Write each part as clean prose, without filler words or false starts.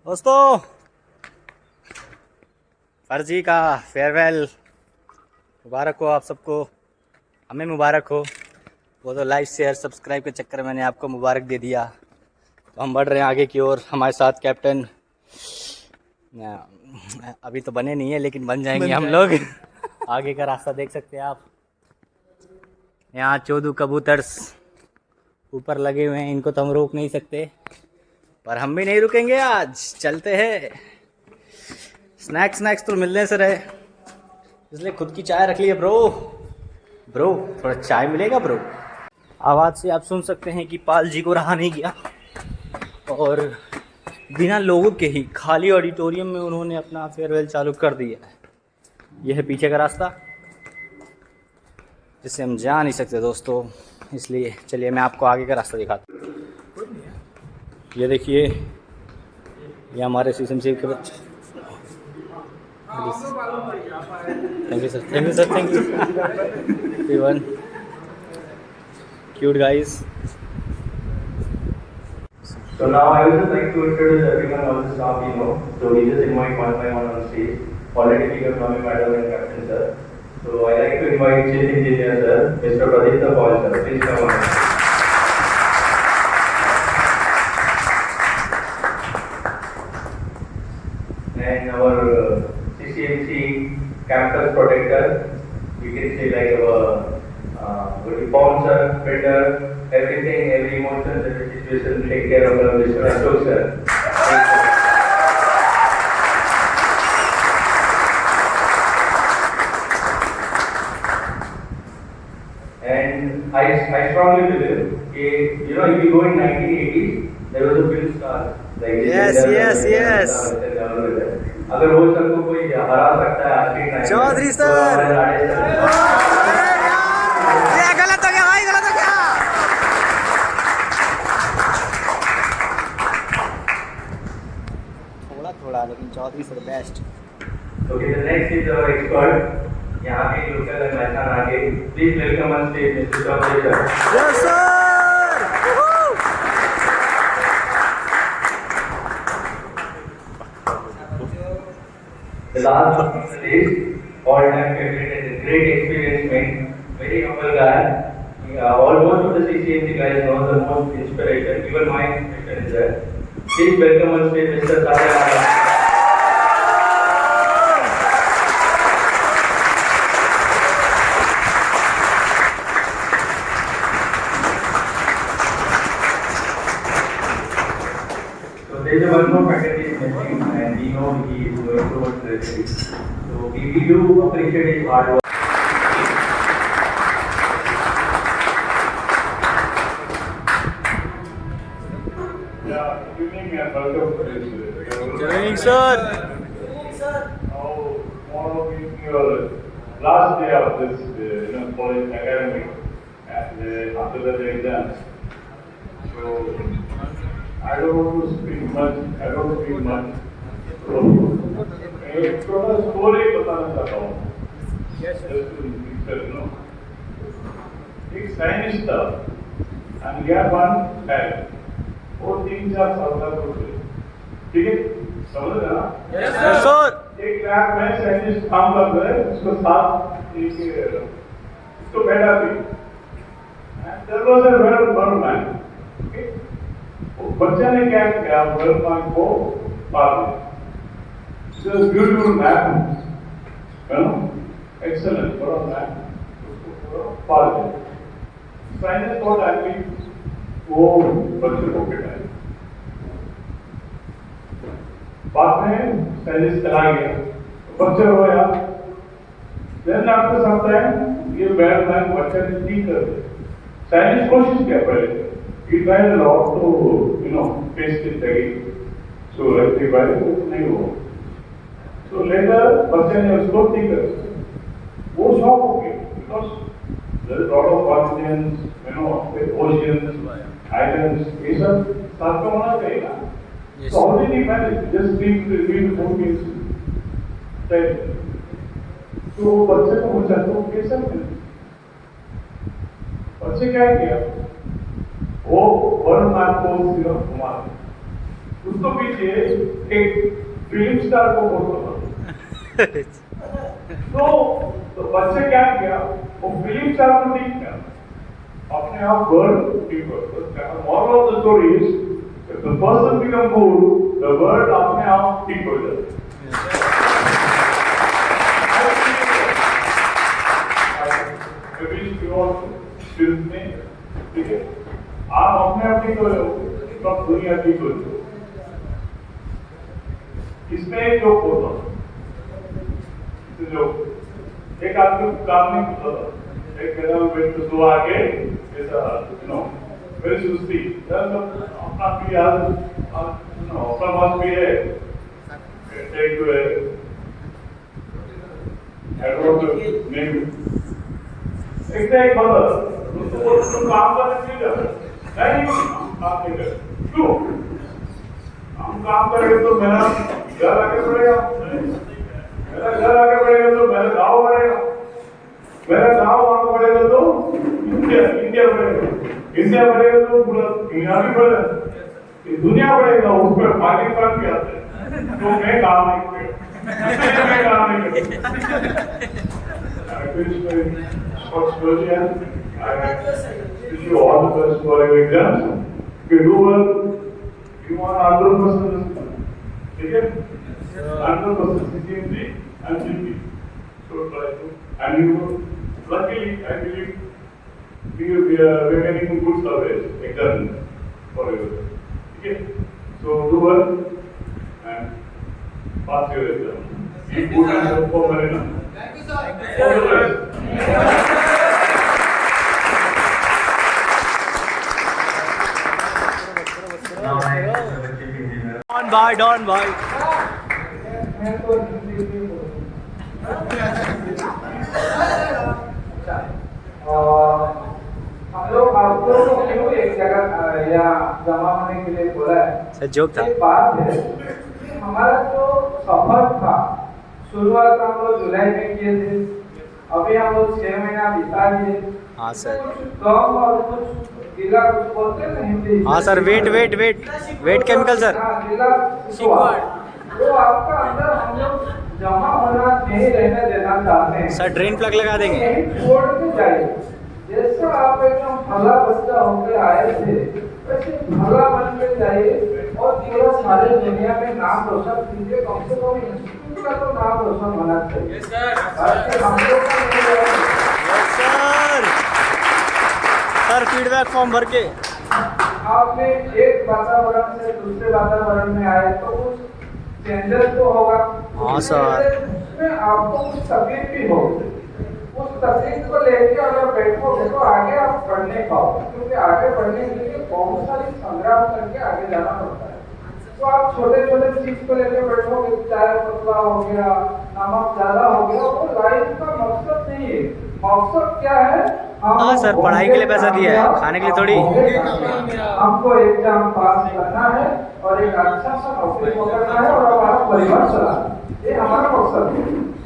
दोस्तों फर्जी का फेयरवेल मुबारक हो आप सबको। हमें मुबारक हो। वो तो लाइक शेयर सब्सक्राइब के चक्कर में मैंने आपको मुबारक दे दिया। तो हम बढ़ रहे हैं आगे की ओर। हमारे साथ कैप्टन अभी तो बने नहीं है लेकिन बन जाएंगे हम लोग। आगे का रास्ता देख सकते हैं आप। यहाँ 14 कबूतर ऊपर लगे हुए हैं। इनको तो हम रोक नहीं सकते पर हम भी नहीं रुकेंगे। आज चलते हैं। स्नैक्स तो मिलने से रहे इसलिए खुद की चाय रख ली है। ब्रो थोड़ा चाय मिलेगा ब्रो। आवाज़ से आप सुन सकते हैं कि पाल जी को रहा नहीं गया और बिना लोगों के ही खाली ऑडिटोरियम में उन्होंने अपना फेयरवेल चालू कर दिया है। यह है पीछे का रास्ता जिससे हम जा नहीं सकते दोस्तों। इसलिए चलिए मैं आपको आगे का रास्ता दिखाता हूँ। ये देखिए ये हमारे सीएम के बच्चे। Thank you sir thank you everyone cute guys. So now I would just like to introduce everyone, all the staff you know. So we just invite one by one on stage. Already we have Swami Madam and Captain sir. So I like to invite Chief Engineer sir, Mr. Pradipta Paul sir. Please come on. And our CCMC campus protector, we can say like our bouncer, builder, everything, every emotion, every situation, take care of Mr. Ashok sir. And I strongly believe, if you go in 1980s, there was a film star. Like yes. अगर वो sir को कोई हरा सकता है आखिरी time Chaudhary sir. ये गलत हो गया भाई, गलत हो गया। थोड़ा लेकिन Chaudhary sir best. Okay, the next is our expert. यहाँ के लोकल मैदान आगे। Please welcome on stage Mr. Chowdhury sir. Yes sir. The last but not the least, all-time favorite and a great experience man, very humble guy. Almost of the CCMC guys know the most inspiration. Even my inspiration is there. Please welcome on stage Mr. Satya. So there is one more faculty is missing, and we know he is going towards the retreat. So we do appreciate his hard work. Yeah, good evening and welcome to this. Good evening sir. Now, tomorrow is your last day of this, college academic, and after that the exams. So, I don't want to speak much. So, एक छोटा story बताना चाहता हूँ. Just to picture, एक scientist था, and he had one child. वो 3-4 साल का था. ठीक है? समझ रहे ना? Yes sir. एक लैब में साइंटिस्ट काम कर रहे हैं. उसको साथ उसको बेटा थी. And there was a well man. Okay? बच्चे ने क्या किया वेलकम को पाल दिया. It was beautiful man, excellent, बड़ा man, उसको पाल दिया. साइंस थॉट एक्चुअली वो बच्चे को बेटा है. बाद में साइंस चला गया, बच्चे रोया. Then after some time ये बैड मैन बच्चे ने ठीक कर दिया. साइंस कोशिश किया पहले. He tried a lot to, paste it again. So rectify it, नहीं हुआ. So later, बच्चे ने उसको ठीक कर दिया. वो शॉक हो गया because there is a lot of continents, oceans, islands. ये सब साथ में होना चाहिए ना. So how did he manage? Just leave the boat means. Right. तो बच्चे को पूछा तो कैसे मिले? बच्चे क्या किया? वो वन मैप को घुमा उसको पीछे एक फिल्म स्टार को फोटो बना। तो बच्चे क्या किया, वो फिल्म स्टार को ठीक किया, अपने आप वर्ल्ड ठीक होता है। Moral of the story is if the person become good, the world अपने आप ठीक हो जाता है। ठीक है, आप अपने आप ठीक हो जाओगे, सब दुनिया ठीक हो जाएगी। इसमें एक जोक होता है, जो एक आदमी काम नहीं करता था, एक कहता है वेट तो आगे ऐसा वेरी सुस्ती अपना भी याद अपना बात भी है एक जो है एडवोकेट नेम एक बंदा तो काम करने के लिए नहीं काम नहीं कर क्यों हम काम करेंगे तो मेरा घर आगे बढ़ेगा, मेरा घर आगे बढ़ेगा तो मेरा गांव बढ़ेगा, मेरा गांव आगे बढ़ेगा तो इंडिया बढ़ेगा, इंडिया बढ़ेगा तो पूरा दुनिया भी बढ़ेगा, दुनिया बढ़ेगा उस पर पाकिस्तान भी आते हैं। तो मैं काम नहीं करेगा, मैं काम नहीं करेगा। I wish you all the best for your exams. You do well, you want 100%. ठीक है? 100% CCMG and CP. So try to, and you luckily I believe we are getting good service exam for you. ठीक है? So do well and pass your exam. Be good and perform very well. Thank you, sir. All the best. Don भाई हम लोग आपको क्यों एक जगह या जमा होने के लिए बोला है, जोक था। एक बात है कि हमारा जो सफर था शुरुआत हम लोग जुलाई में किए थे, अभी हम लोग 6 महीना बिता लिए। हाँ सर, कुछ कम और कुछ गीला कुछ बोलते हैं ना हिंदी। हाँ सर, वेट केमिकल सर। तो आपका अंदर हम लोग जमा होना नहीं रहने देना चाहते हैं सर, ड्रेन प्लग लगा देंगे। छोड़ के जाइए, जैसा आप एकदम भला बच्चा होकर आए थे वैसे भला बन के जाइए और पूरा सारे दुनिया में नाम रोशन कीजिए। कम से कम इंस्टीट्यूट का तो नाम रोशन होना चाहिए। हम लोग सर फीडबैक फॉर्म भर के आपने एक वातावरण से दूसरे वातावरण में आए तो कुछ चेंजेस तो होगा। हाँ सर, उसमें आपको कुछ तकलीफ भी होगी, उस तकलीफ को लेके अगर बैठोगे तो आगे आप बढ़ने पाओगे, क्योंकि आगे बढ़ने के लिए बहुत सारी संग्राम करके आगे जाना पड़ता है। तो आप छोटे छोटे चीज को लेकर बैठोगे, चाय पतला हो गया, नमक ज्यादा हो गया, वो लाइफ का मकसद नहीं है। मकसद क्या है? हाँ सर, पढ़ाई के लिए पैसा दिया है, खाने के लिए थोड़ी। हमको एग्जाम पास करना है और एक अच्छा सा नौकरी पकड़ना है और हमारा परिवार चलाना, ये हमारा मकसद है।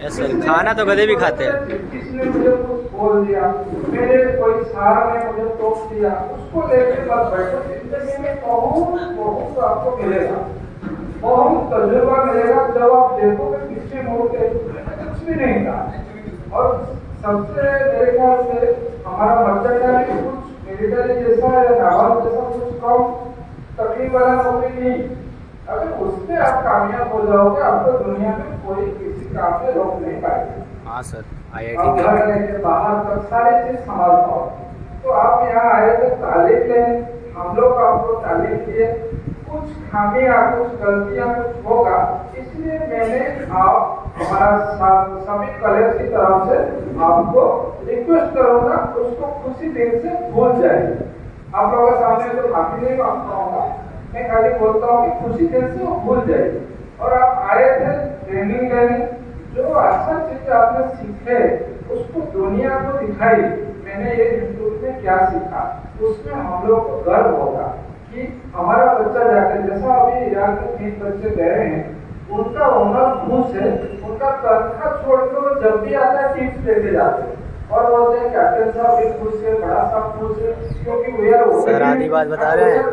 यस सर, खाना तो गधे भी खाते हैं। किसने मुझे कुछ बोल दिया, मेरे कोई सार ने मुझे टोक दिया, उसको लेके मत बैठो। जिंदगी में बहुत आपको मिलेगा, बहुत तजुर्बा मिलेगा। जब आप देखोगे पीछे मुड़ के कुछ भी नहीं था। और सबसे मेरे ख्याल से हमारा मर्चेंट में कुछ मिलिट्री जैसा है, नावाल जैसा कुछ कम तकलीफ वाला नौकरी नहीं। अगर उसमें आप कामयाब हो जाओगे, आपको दुनिया में कोई किसी काम में रोक नहीं पाएगा। हाँ सर, आप घर लेके बाहर तक सारी चीज संभाल पाओ। तो आप यहाँ आए थे तालीम लेने, हम लोग आपको तालीम दिए। कुछ खामियां, कुछ गलतियां, कुछ होगा, इसलिए मैंने आप हमारा सभी कॉलेज की तरफ से आपको रिक्वेस्ट करूंगा, उसको खुशी दिल से भूल जाए। आप लोगों के सामने तो माफी नहीं मांगता हूँ, मैं खाली बोलता हूँ कि खुशी दिल से वो भूल जाए। और आप आए थे ट्रेनिंग लेने, जो अच्छा चीज आपने सीखे उसको दुनिया को दिखाई। मैंने ये इंस्टीट्यूट में क्या सीखा, उसमें हम लोग को गर्व होगा कि हमारा बच्चा जाकर, जैसा अभी यहाँ के 3 बच्चे गए हैं, उनका ओनर खुश है, उनका तनख्वाह छोड़ के वो जब भी आता है टिप्स लेके जाते हैं। और बोलते हैं कैप्टन साहब भी खुश है, बड़ा साहब खुश है, क्योंकि वी आर सर आधी बात बता रहे हैं।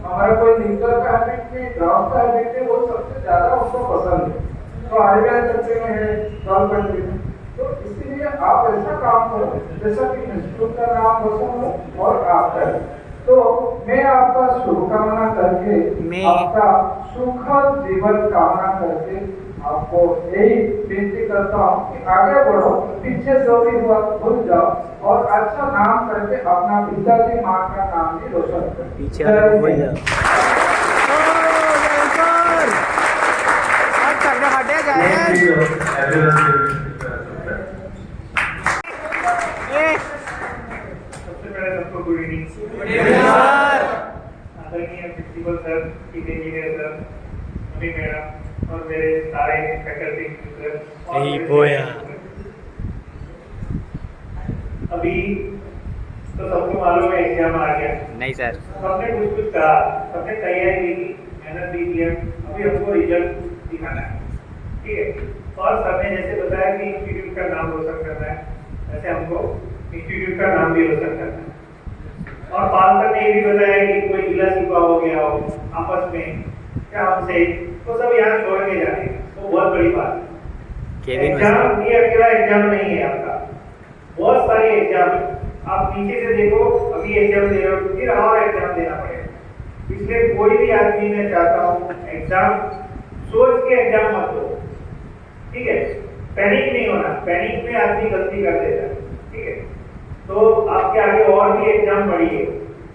हमारा कोई लिंकर का हैबिट नहीं, ड्राफ्ट का हैबिट नहीं, वो सबसे ज्यादा उनको पसंद है। तो आर्यन चर्चे में है, गॉल कंट्री में, तो इसीलिए आप ऐसा काम करो जैसा कि इंस्टीट्यूट का नाम रोशन हो और आप करें। तो मैं आपका शुभकामना करके, आपका सुखद जीवन कामना करके आपको यही विनती करता हूँ कि आगे बढ़ो, पीछे जो भी हुआ भूल जाओ और अच्छा नाम करके अपना पिताजी माँ का नाम भी रोशन करो। पीछे वाले को भूल जाओ। सबसे पहले सबको गुड इवनिंग। आदरणीय principal sir, chief engineer sir, अभी मैडम और मेरे सारे फैकल्टी मित्र, अभी तो सबको मालूम है एग्जाम आ गया। नहीं सर, सबने कुछ कहा, सबने तैयारी की, मेहनत भी किया, अभी हमको रिजल्ट दिखाना है, ठीक है। और सबने जैसे बताया कि इंस्टीट्यूट का नाम रोशन करना है, वैसे हमको इंस्टीट्यूट का नाम भी रोशन करना है। और पाल सर ने ये भी बताया कि कोई गिला शिकवा हो गया हो आपस में क्या हमसे, तो सब यहाँ छोड़ के जाने, तो बहुत बड़ी बात है। एग्जाम ये अकेला एग्जाम नहीं है आपका, बहुत सारे एग्जाम आप नीचे से देखो, अभी एग्जाम दे रहे हो, फिर और एग्जाम देना पड़ेगा। इसलिए कोई भी आदमी मैं चाहता हूँ एग्जाम सोच के एग्जाम मत दो, ठीक है। पैनिक नहीं होना, पैनिक में आदमी गलती कर देता है, ठीक है। तो आपके आगे और भी एग्जाम पड़ी है,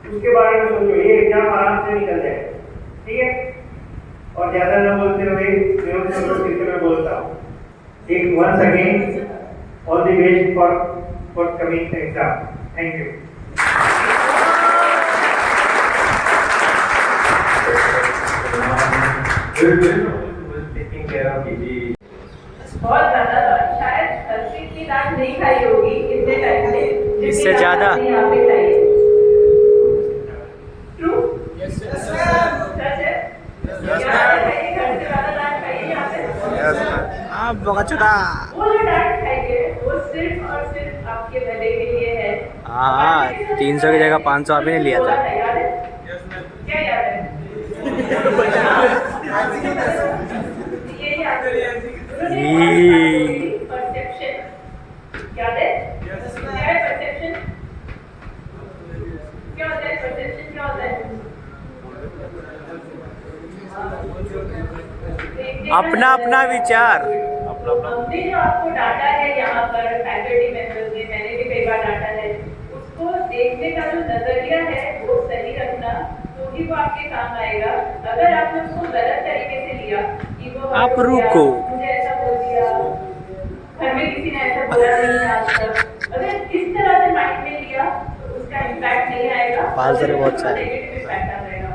उसके बारे में सोचो, ये एग्जाम आराम से निकल जाएगा, ठीक है। और ज्यादा न बोलते हुए मैं बोलता हूँ, एक once again all the best for coming exam. Thank you. Taking care of PG. बहुत ज्यादा शायद हर्षित की डांट नहीं खाई होगी इतने टाइम में, इससे ज्यादा यहाँ पे खाई। ट्रू? सच है? आप बगचुदा। वो जो डांट खाइए वो सिर्फ और सिर्फ आपके भले के लिए है। हाँ, 300 की जगह 500 आप ही ने लिया था। याद है? क्या याद है? ये याद है। परसेप्शन याद है? क्या है परसेप्शन? क्या होता है परसेप्शन? क्या होता है? अपना अपना विचार। हमने जो आपको डाटा है यहाँ पर फैकल्टी मेंबर्स ने, मैंने भी कई बार डाटा है, उसको देखने का जो नजरिया है वो सही रखना, तो ही वो आपके काम आएगा। अगर आपने उसको गलत तरीके से लिया कि वो आप रुको, मुझे ऐसा बोल दिया, घर में किसी ने ऐसा बोला नहीं आज तक, अगर इस तरह से माइंड में लिया तो उसका इम्पैक्ट नहीं आएगा, पाल सर बहुत सारे नेगेटिव इम्पैक्ट आ जाएगा।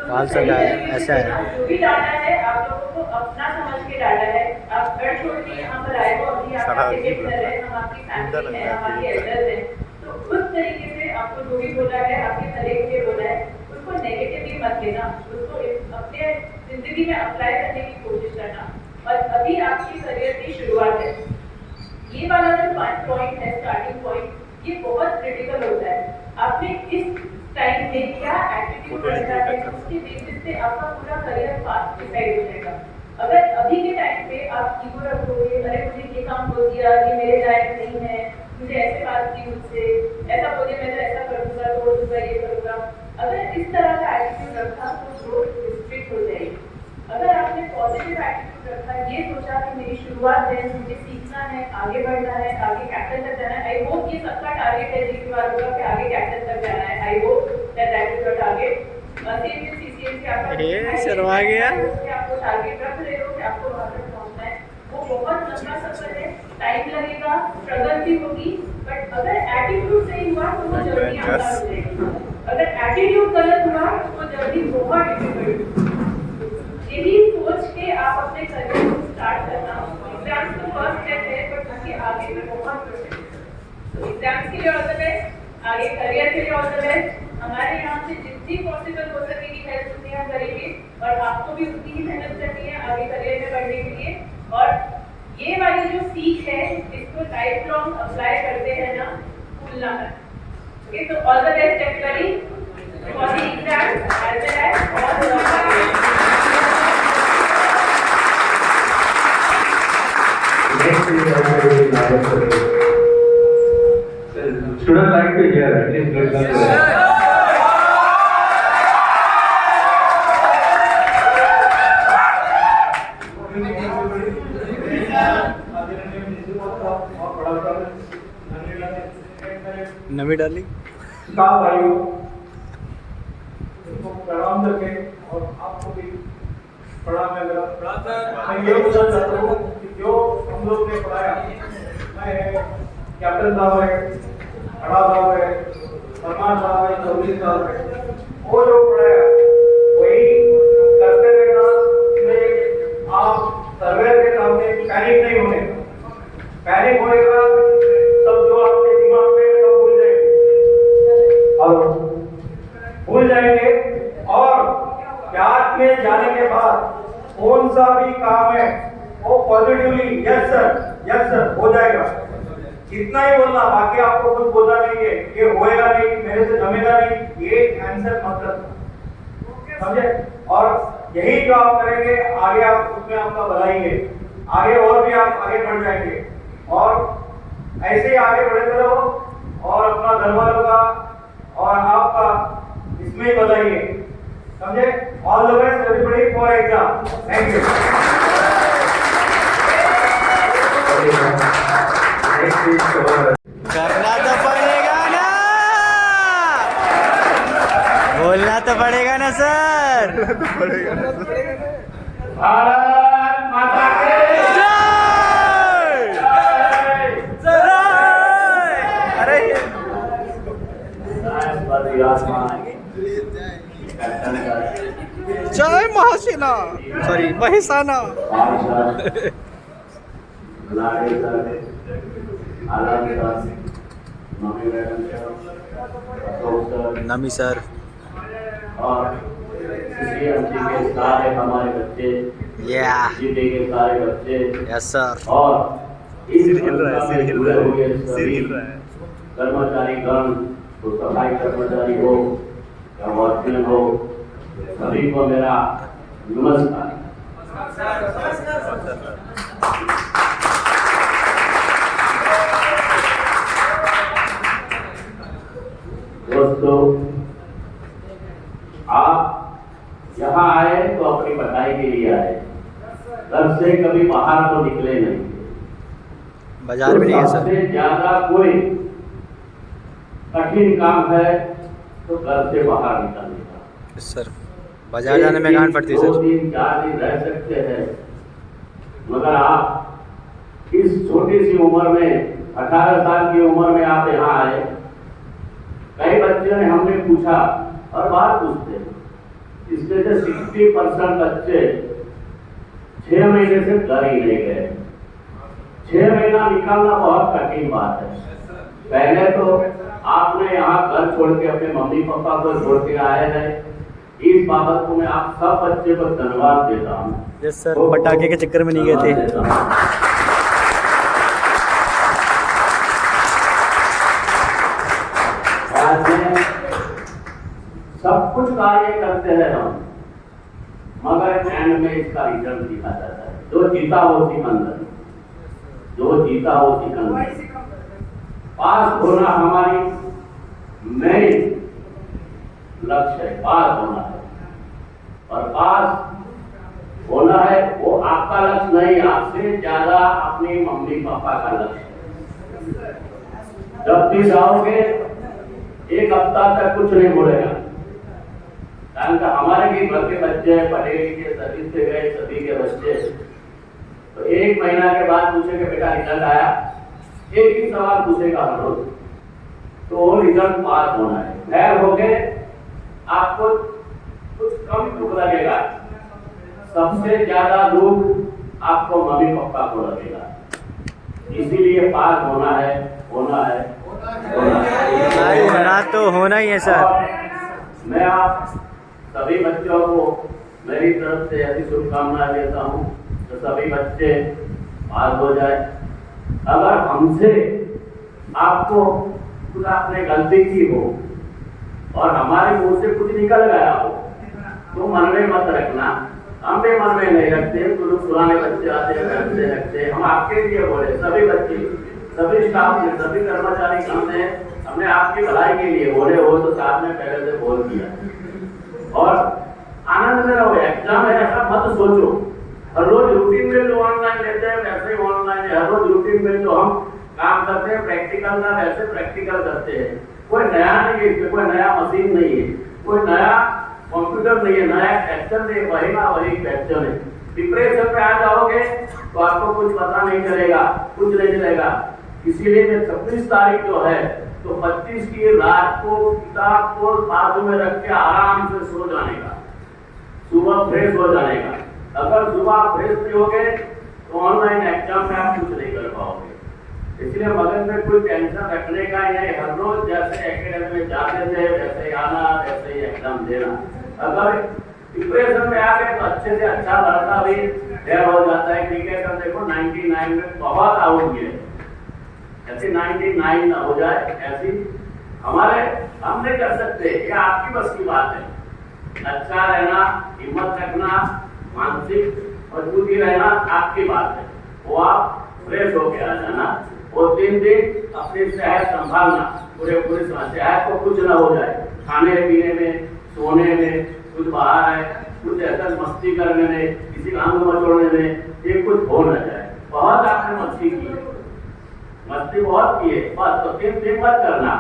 पाल सर का ऐसा है, जो भी डाटा है आप लोगों को अपना समझ के डाटा है। आप घर छोड़ के यहाँ पर आए हो, अभी आप टिकट कर रहे हैं, हम आपकी फैमिली है, हम आपके एल्डर्स हैं, तो उस तरीके से आपको जो भी बोला है आपके भले के लिए बोला है, उसको नेगेटिवली मत लेना, उसको अपने जिंदगी में अप्लाई करने की कोशिश करना। और अभी आपकी करियर की शुरुआत है, ये वाला जो पॉइंट है, स्टार्टिंग पॉइंट, ये बहुत क्रिटिकल होता है। आपने इस टाइम में क्या एटीट्यूड रखा है, उसके बेसिस पे आपका पूरा करियर पाथ डिसाइड हो जाएगा। अगर अभी के टाइम पे आप ईगो रखोगे, अरे मुझे ये काम बोल दिया, ये मेरे लायक नहीं है, मुझे ऐसे बात की मुझसे, ऐसा बोले मैं तो ऐसा करूँगा, तोड़ दूंगा, ये करूँगा, अगर इस तरह का एटीट्यूड रखा तो ग्रोथ रिस्ट्रिक्ट हो जाएगी। अगर आपने पॉजिटिव एटीट्यूड रखा, ये सोचा कि मेरी शुरुआत है, मुझे सीखना है, आगे बढ़ना है, आगे कैप्टन तक जाना है, आई होप ये सबका टारगेट है जी बार होगा कि आगे कैप्टन तक जाना है, I hope that is your target. CCMC आपका शर्मा गया कि आपको टारगेट रख रहे हो कि आपको वहां तक पहुंचना है, वो बहुत लंबा सफर है, टाइम लगेगा, स्ट्रगल भी होगी, बट अगर एटीट्यूड सही हुआ तो वो जल्दी आसान हो जाएगी। अगर एटीट्यूड गलत हुआ तो वो जल्दी बहुत डिफिकल्ट। यही सोच के आप अपने करियर को स्टार्ट करना। एग्जाम्स तो फर्स्ट स्टेप है, बट उसके आगे में बहुत प्रोसेस। तो एग्जाम्स के लिए ऑल द बेस्ट, आगे करियर के लिए ऑल द बेस्ट। हमारे यहाँ से जितनी पॉसिबल हो सकेगी हेल्प उतनी हम करेंगे, और आपको भी उतनी ही मेहनत करनी है आगे करियर में बढ़ने के लिए। और ये वाली जो सीख है इसको लाइफ लॉन्ग अप्लाई करते हैं ना, भूलना है। ओके, तो all the best everybody for the exam as well as all Student like to hear at least good luck. नवी डाली स्टाफ भाइयों को प्रणाम करके और आपको भी प्रणाम है मेरा। मैं ये बोलना चाहता हूँ कि जो हम लोग ने पढ़ाया, मैं कैप्टन साहब है, खड़ा साहब है, सलमान साहब है, चौधरी साहब है, वो जो पढ़ाया वही करते रहना। उसमें आप सर्वे के सामने पैनिक नहीं होने, पैनिक होने का सब जो आपके दिमाग में सब भूल जाएंगे और भूल जाएंगे। और क्लास में जाने के बाद कौन सा भी काम है वो पॉजिटिवली यस सर हो जाएगा, इतना ही बोलना। बाकी आपको कुछ बोलना नहीं है, ये होएगा नहीं, मेरे से जमेगा नहीं, ये आंसर मत करना, समझे। और यही जो आप करेंगे आगे आप उसमें आपका भलाई है, आगे और भी आप आगे बढ़ जाएंगे और ऐसे ही आगे बढ़ते रहो और अपना घर वालों का और आपका इसमें ही बधाइए, समझे। All the best everybody for exam. Thank you. करना तो पड़ेगा ना, बोलना तो पड़ेगा ना सर। भारत माता की अरे जय महासेना, सॉरी महिसाना। नमी सर और के सारे हमारे बच्चे, जिले के सारे बच्चे, यस सर। और इस जुड़े हुए सभी कर्मचारी गण, तो सफाई कर्मचारी हो या वॉचमैन हो, सभी को मेरा नमस्कार। दोस्तों, आप यहाँ आए तो अपनी पढ़ाई के लिए आए, घर से कभी बाहर तो निकले नहीं। बाजार में नहीं है सर। सबसे ज्यादा कोई कठिन काम है तो घर से बाहर निकलने का। सर बाजार जाने में गांड पड़ती है सर। 2-3-4 दिन रह सकते हैं, मगर आप इस छोटी सी उम्र में, 18 साल की उम्र में आप यहाँ आए। कई बच्चे ने हमने पूछा और बात पूछते हैं, इसमें से 60% बच्चे 6 महीने से घर ही नहीं गए। 6 महीना निकालना बहुत कठिन बात है। पहले तो आपने यहाँ घर छोड़ के अपने मम्मी पापा को छोड़ के आए हैं, इस बाबत को मैं आप सब बच्चे को धन्यवाद देता हूँ। यस सर, पटाखे के चक्कर में नहीं गए थे। आज में सब कुछ कार्य करते हैं हम, मगर एंड में इसका रिजल्ट दिखा जाता है। जो जीता वो सिकंदर, जो जीता वो सिकंदर। पास होना हमारी मेन लक्ष्य है, पास होना है। और पास होना है वो आपका लक्ष्य नहीं, आपसे ज्यादा अपनी मम्मी पापा का लक्ष्य है। जब भी जाओगे एक हफ्ता तक कुछ नहीं बोलेगा, कारण कि हमारे भी घर के बच्चे पढ़े लिखे सर्विस से गए, सभी के बच्चे तो 1 महीना के बाद पूछेंगे बेटा रिजल्ट आया, एक ही सवाल पूछेगा हर रोज, तो वो रिजल्ट पास होना है। खैर हो गए, आपको कुछ कम दुख लगेगा, सबसे ज्यादा दुख आपको मम्मी पापा को लगेगा। इसीलिए पास होना है, होना है, होना तो होना ही है सर। मैं आप सभी बच्चों को मेरी तरफ से ऐसी शुभकामनाएं देता हूँ तो सभी बच्चे पास हो जाए। अगर हमसे आपको कुछ आपने गलती की हो और हमारे मुंह से कुछ निकल गया हो तो मन में मत रखना, हम भी मन में नहीं रखते। कुछ पुराने बच्चे आते हैं बैठते रखते, हम आपके लिए बोले, सभी बच्चे, सभी स्टाफ ने, सभी कर्मचारी हमने आपकी भलाई के लिए बोले हो तो साथ में पहले से बोल दिया। और आनंद में रहो, एग्जाम है ऐसा मत सोचो। हर रोज रूटीन में जो ऑनलाइन लेते हैं वैसे ही ऑनलाइन है, हर रोज रूटीन में जो हम काम करते हैं प्रैक्टिकल का वैसे प्रैक्टिकल करते हैं। कोई नया नहीं है इसमें, कोई नया मशीन नहीं है, कोई नया कंप्यूटर नहीं है, नया एक्शन नहीं, वही ना वही क्वेश्चन है। डिप्रेशन में आ जाओगे तो आपको कुछ पता नहीं चलेगा, कुछ नहीं चलेगा। इसीलिए मैं 26 तारीख जो है तो 25 की रात को किताब को बाजू में रख के आराम से सो जाने का, सुबह फ्रेश हो जाने का। अगर सुबह फ्रेश नहीं होगे तो ऑनलाइन एग्जाम में आप कुछ नहीं कर पाओगे। इसलिए मगज में कोई टेंशन रखने का नहीं, हर रोज जैसे एकेडमी में जाते थे वैसे ही आना, वैसे ही एग्जाम देना। अगर डिप्रेशन में आ गए तो अच्छे से अच्छा लड़का भी फेल हो जाता है। क्रिकेट में देखो 99 में बहुत आउट गए, ऐसे 99 ना हो जाए, ऐसी हम नहीं कर सकते। ये आपकी बस की बात है। अच्छा रहना, हिम्मत रखना, मानसिक मजबूती रहना आपकी बात है। वो आप फ्रेश होके आ जाना। वो 3 दिन अपनी सेहत संभालना, पूरे सेहत को कुछ ना हो जाए, खाने पीने में, सोने में, कुछ बाहर है, कुछ ऐसा मस्ती करने में, किसी काम को मचोड़ने में, ये कुछ हो न जाए। बहुत आपने मस्ती की, मस्ती बहुत की है, बस तो 3 दिन मत करना।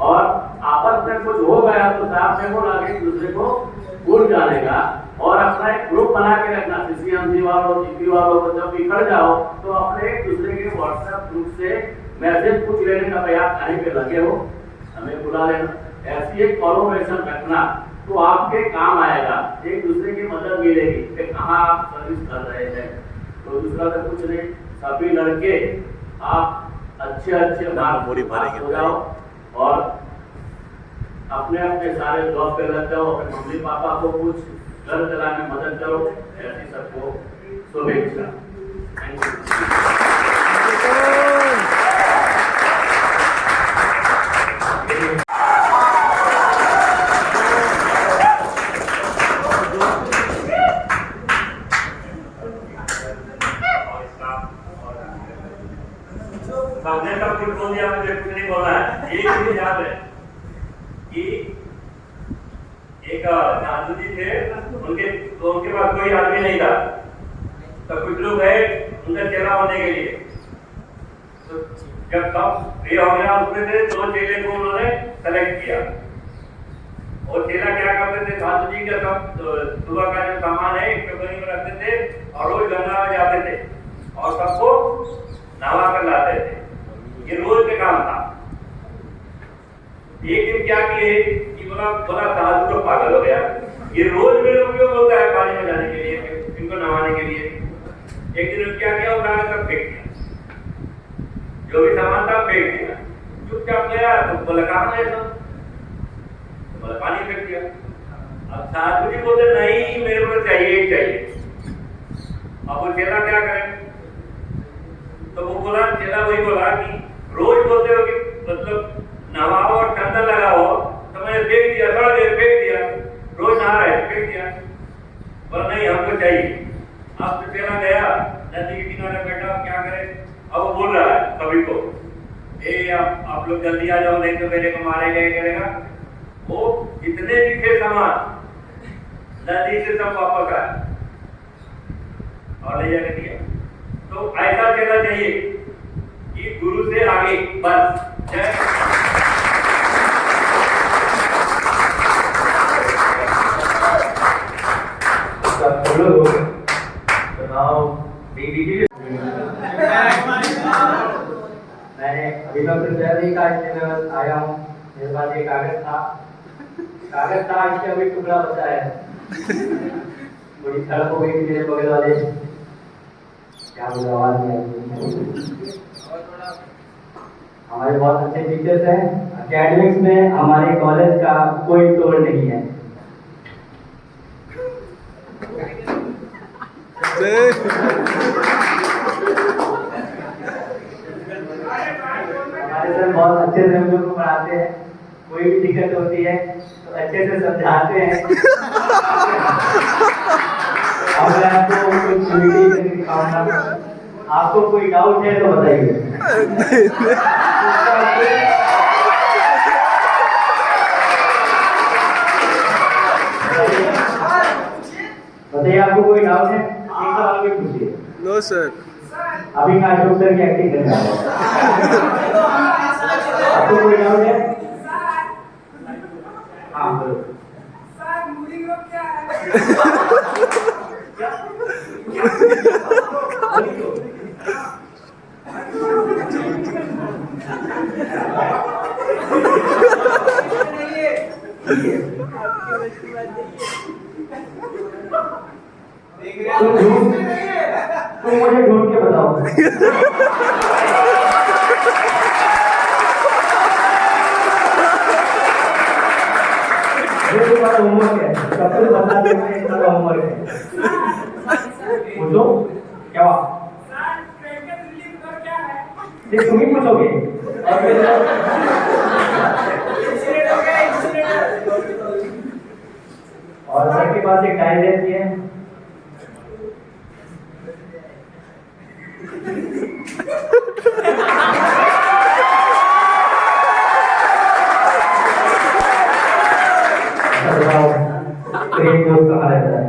और आपस में कुछ हो गया तो साथ में बोला कि दूसरे को भूल जाने का। और अपना एक ग्रुप बना के रखना, सीसीएमसी वालों, जीपी वालों को जब इकड़ जाओ तो अपने एक दूसरे के व्हाट्सएप ग्रुप से मैसेज पूछ लेने का, भाई आप कहीं पे लगे हो, हमें बुला लेना। ऐसी एक कोलैबोरेशन रखना तो आपके काम आएगा, एक दूसरे की मदद मिलेगी कि कहाँ आप सर्विस कर रहे हैं। तो दूसरा तो कुछ नहीं, सभी लड़के आप अच्छे मार्क्स हो जाओ और अपने अपने सारे जॉब पे लग जाओ, अपने मम्मी पापा को कुछ घर चलाने में मदद करो। ऐसी सबको शुभेच्छा। Thank you. हमने सब कुछ बोल दिया, मुझे कुछ नहीं बोलना है। एक चीज याद है कि एक साधु जी थे, उनके पास कोई आदमी नहीं था, तो कुछ लोग गए उनका चेला होने के लिए। तो जब सब फ्री हो गया उसमें से 2 चेले को उन्होंने सेलेक्ट किया। और चेला क्या करते थे, साधु जी का सब सुबह का जो सामान है एक टोकरी में रखते थे और रोज गंगा में जाते थे और सबको नहवा कर लाते थे। ये रोज का काम था। एक दिन क्या किए कि बोला साधु तो पागल हो गया, ये रोज मेरे को क्यों बोलता है पानी में जाने के लिए, इनको नहाने के लिए। एक दिन क्या किया, उठा कर फेंक दिया, जो भी सामान था फेंक दिया। चुपचाप गया तो बोला कहाँ है सब, तो बोला पानी फेंक दिया। अब साधु जी बोलते नहीं मेरे को चाहिए ही चाहिए। अब वो चेला क्या करे, तो वो बोला, चेला वही बोला कि रोज बोलते हो कि मतलब नहाओ और ठंडा लगाओ, तो मैंने फेंक दिया, थोड़ा देर फेंक दिया, रोज नहा रहे फेंक दिया। बोला नहीं हमको चाहिए। अब तो चेला गया नदी के किनारे बैठा, क्या करे, अब वो बोल रहा है सभी को, आप लोग जल्दी आ जाओ नहीं तो मेरे को मारेगा ये करेगा। वो जितने भी थे सामान नदी से सब वापस आए और ले जाके दिया। तो ऐसा चलना चाहिए कि गुरु से आगे बस। जय मैंने अभी तो तैयारी का इसलिए आया हूँ। मेरे पास ये कागज था इसके अभी टुकड़ा बचा है। बड़ी सड़क हो गई मेरे बगल वाले, क्या मुझे आवाज नहीं आई। हमारे बहुत अच्छे टीचर्स हैं, एकेडमिक्स में हमारे कॉलेज का कोई तोड़ नहीं है। हमारे सर बहुत अच्छे से हम लोग को पढ़ाते हैं, कोई भी दिक्कत होती है तो अच्छे से समझाते हैं। अब मैं आपको कुछ वीडियो करके दिखाऊंगा, आपको कोई डाउट है तो बताइए। बताइए आपको कोई डाउट है? एक सवाल भी पूछिए। No sir. अभी मैं अशोक सर की एक्टिंग कर रहा हूँ। आपको कोई डाउट है? हाँ बोलो। तुम मुझे ढूंढ के बताओ। ये तुम्हारा होमवर्क है, सबको बता देना इसका होमवर्क है। पूछो क्या हुआ? तुम ही पूछोगे और सर के पास एक डायरी रहती है। कहाँ रहता है?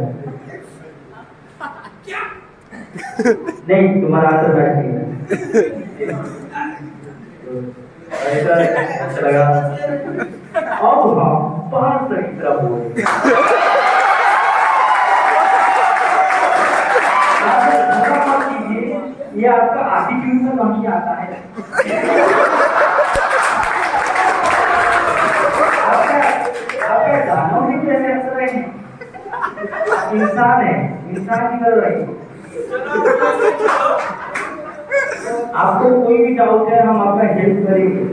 नहीं, तुम्हारा आंसर मैच नहीं है। अच्छा लगा। अब हम बाहर से की तरफ बोलेंगे। ये आपका एटीट्यूड में कमी आता है। आपके गानों में कैसे असर है? इंसान है, इंसान की तरह रहिए। आपको कोई भी डाउट है हम आपका हेल्प करेंगे,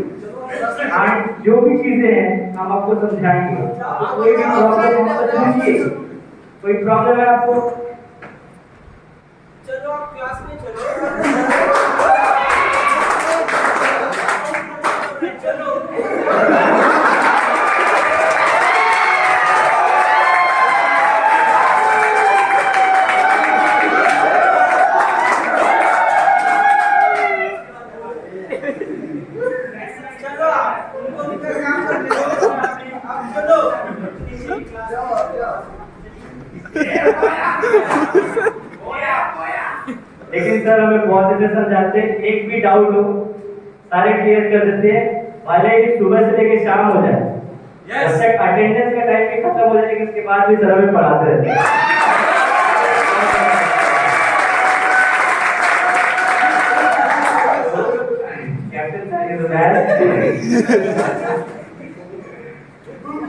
और जो भी चीजें हैं हम आपको समझाएंगे। कोई भी प्रॉब्लम हो तो पूछिए। कोई प्रॉब्लम है आपको? चलो आप क्लास में चलो। लेकिन सर हमें बहुत अच्छे समझाते हैं, एक भी डाउट हो सारे क्लियर कर देते हैं, भले ही सुबह से लेकर शाम हो जाए। जब तक अटेंडेंस का टाइम भी खत्म हो जाए, लेकिन उसके बाद भी सर हमें पढ़ाते रहते हैं।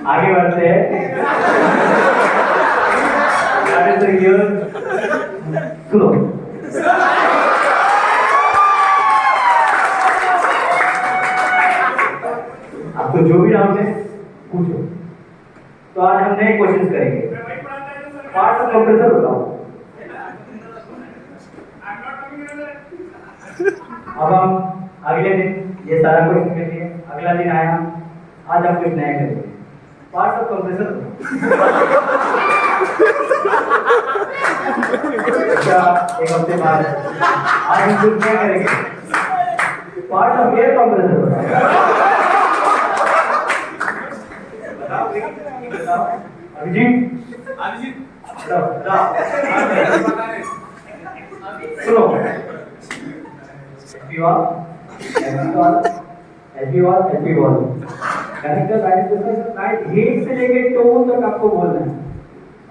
आगे बढ़ते हैं। सुनो, आपको जो भी डाउट है पूछो। तो आज हम नए क्वेश्चन करेंगे। पार्ट ऑफ कंप्रेसर बताओ। अब हम अगले दिन ये सारा क्वेश्चन कर लिए, अगला दिन आया, आज हम कुछ नया करेंगे। पार्ट ऑफ कंप्रेसर क्या एक हफ्ते बाद आज हम कुछ क्या करेंगे? पार्ट ऑफ एयर कंप्रेसर बताओ। अभिजीत सुनो, हेड से लेके टोन तक आपको बोलना है।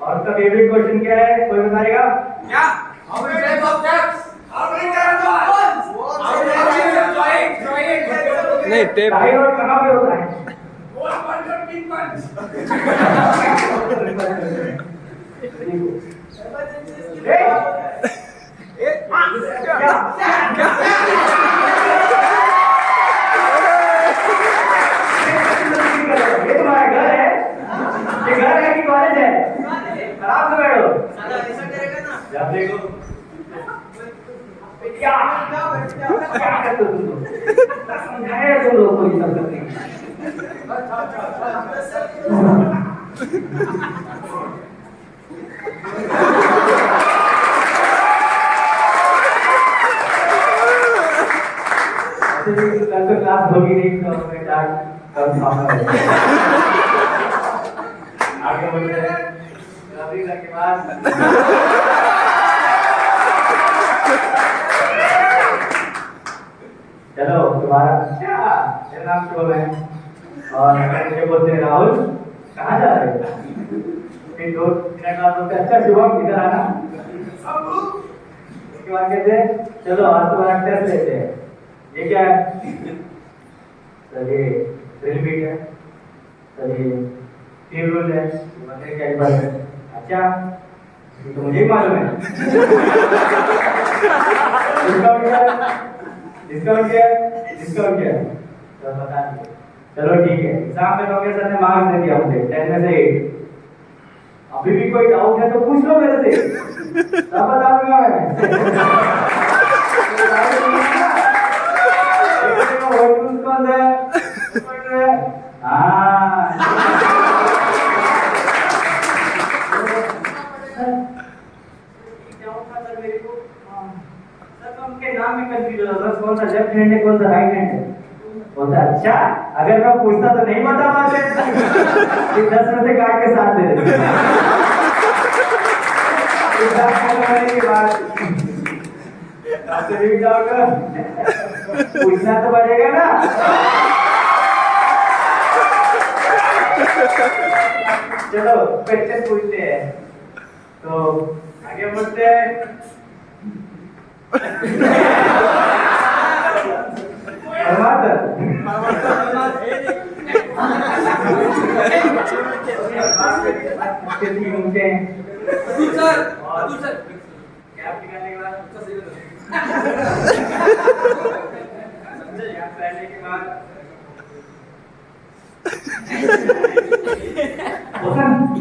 और उसका फेवरेट क्वेश्चन क्या है, कोई बताएगा? क्या? नहीं, टेप टाइम कहाँ पे होता है? ये तुम्हारा घर है? ये घर है कि कॉलेज है? खराब से बैठो। जब देखो क्या क्या करते हो तुम लोग? समझाया तुम लोग को ये सब करने कल तो क्लास होगी नहीं तो बेटा कल सामने आगे बढ़ते हैं अभी के बाद चलो तुम्हारा क्या मेरा नाम शुभम है और मुझे बोलते हैं राहुल कहाँ जा रहे हो फिर 2 मिनट बाद बोलते अच्छा शुभम इधर आना उसके बाद कहते हैं चलो आज तुम्हारा टेस्ट लेते हैं ये क्या है सर ये ड्रिल बीट है सर ये टीम रूल है मतलब क्या बात है अच्छा ये तो मुझे ही मालूम है डिस्काउंट क्या तो बता दीजिए चलो ठीक है एग्जाम में लोगे सर ने मार्क्स दे दिया मुझे 10 में से 8 अभी भी कोई डाउट है तो पूछ लो मेरे से सब बता दूंगा मैं नाम में कंफ्यूजन होता है कौन सा लेफ्ट हैंड है कौन सा राइट हैंड है बोलता अच्छा अगर मैं पूछता तो नहीं बता पाते ये 10 में से काट के साथ दे देते के बाद आपसे भी डाउट पूछना तो पड़ेगा ना चलो क्वेश्चन पूछते हैं तो आगे बढ़ते हैं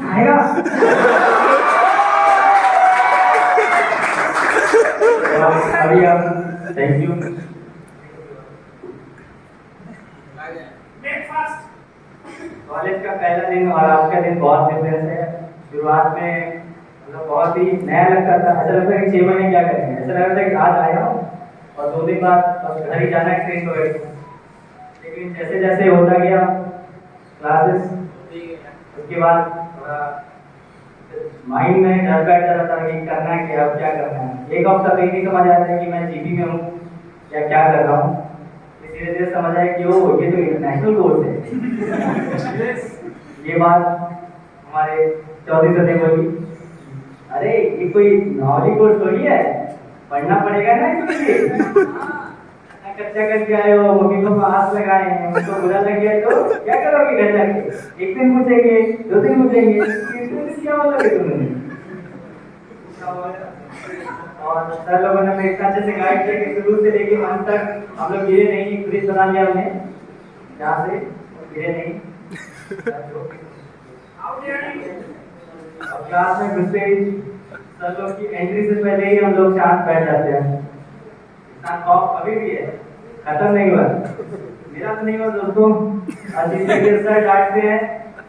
खाएगा अभी आप थैंक यू कॉलेज का पहला दिन और आज का दिन बहुत डिफरेंस है शुरुआत में मतलब बहुत ही नया लगता था ऐसा लगता है कि 6 महीने क्या करेंगे ऐसा लग रहा था कि आज आया हूँ और 2 दिन बाद बस घर ही जाना है ट्रेन को लेकिन जैसे जैसे होता गया क्लासेस उसके बाद माइंड में डर बैठ जाता था कि करना है क्या अब क्या करना है एक हफ्ता कहीं नहीं समझ आता है कि मैं जीपी में हूँ या क्या कर रहा हूँ धीरे धीरे समझ आया कि वो ये तो इंटरनेशनल कोर्स है ये बात हमारे चौधरी सर ने बोली अरे ये कोई नॉर्मल कोर्स थोड़ी है पढ़ना पड़ेगा ना इसके लिए कच्चा करके आए हो मम्मी को हाथ लगाए हैं उनको बुरा लग गया तो क्या करोगे घर जाके 1 दिन पूछेंगे 2 दिन पूछेंगे 3 दिन क्या बोलोगे तुमने और सर लोगों ने हमें इतना अच्छे से गाइड किया कि शुरू से लेके अंत तक हम लोग गिरे नहीं ब्रिज बना लिया हमने जहाँ से गिरे नहीं अब क्लास में घुसते ही सर लोग की एंट्री से पहले ही हम लोग शांत बैठ जाते हैं इतना खौफ अभी भी है खत्म नहीं हुआ मेरा तो नहीं हुआ दोस्तों अजीब से सर डांटते हैं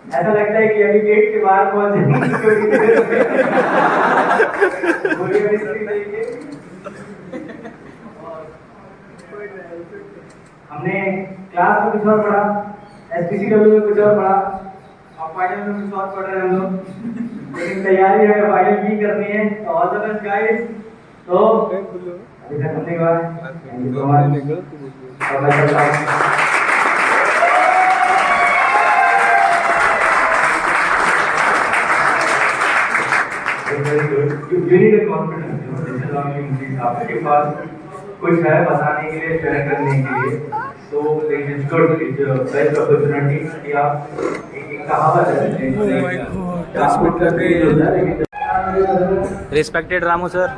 ऐसा लगता है कि अभी गेट के बाहर पहुंचे हमने क्लास में कुछ और पढ़ा SPCW में कुछ और पढ़ा और फाइनल में कुछ और पढ़ रहे हैं हम लोग लेकिन तैयारी अगर फाइनल की करनी है तो ऑल द बेस्ट गाइस तो अभी तक हमने कहा thank you so much You need a confidence, you know, this is only English. आपके पास कुछ है बताने के लिए शेयर करने के लिए तो it's good, it's a best opportunity कि आप एक कहावत है रिस्पेक्टेड रामू सर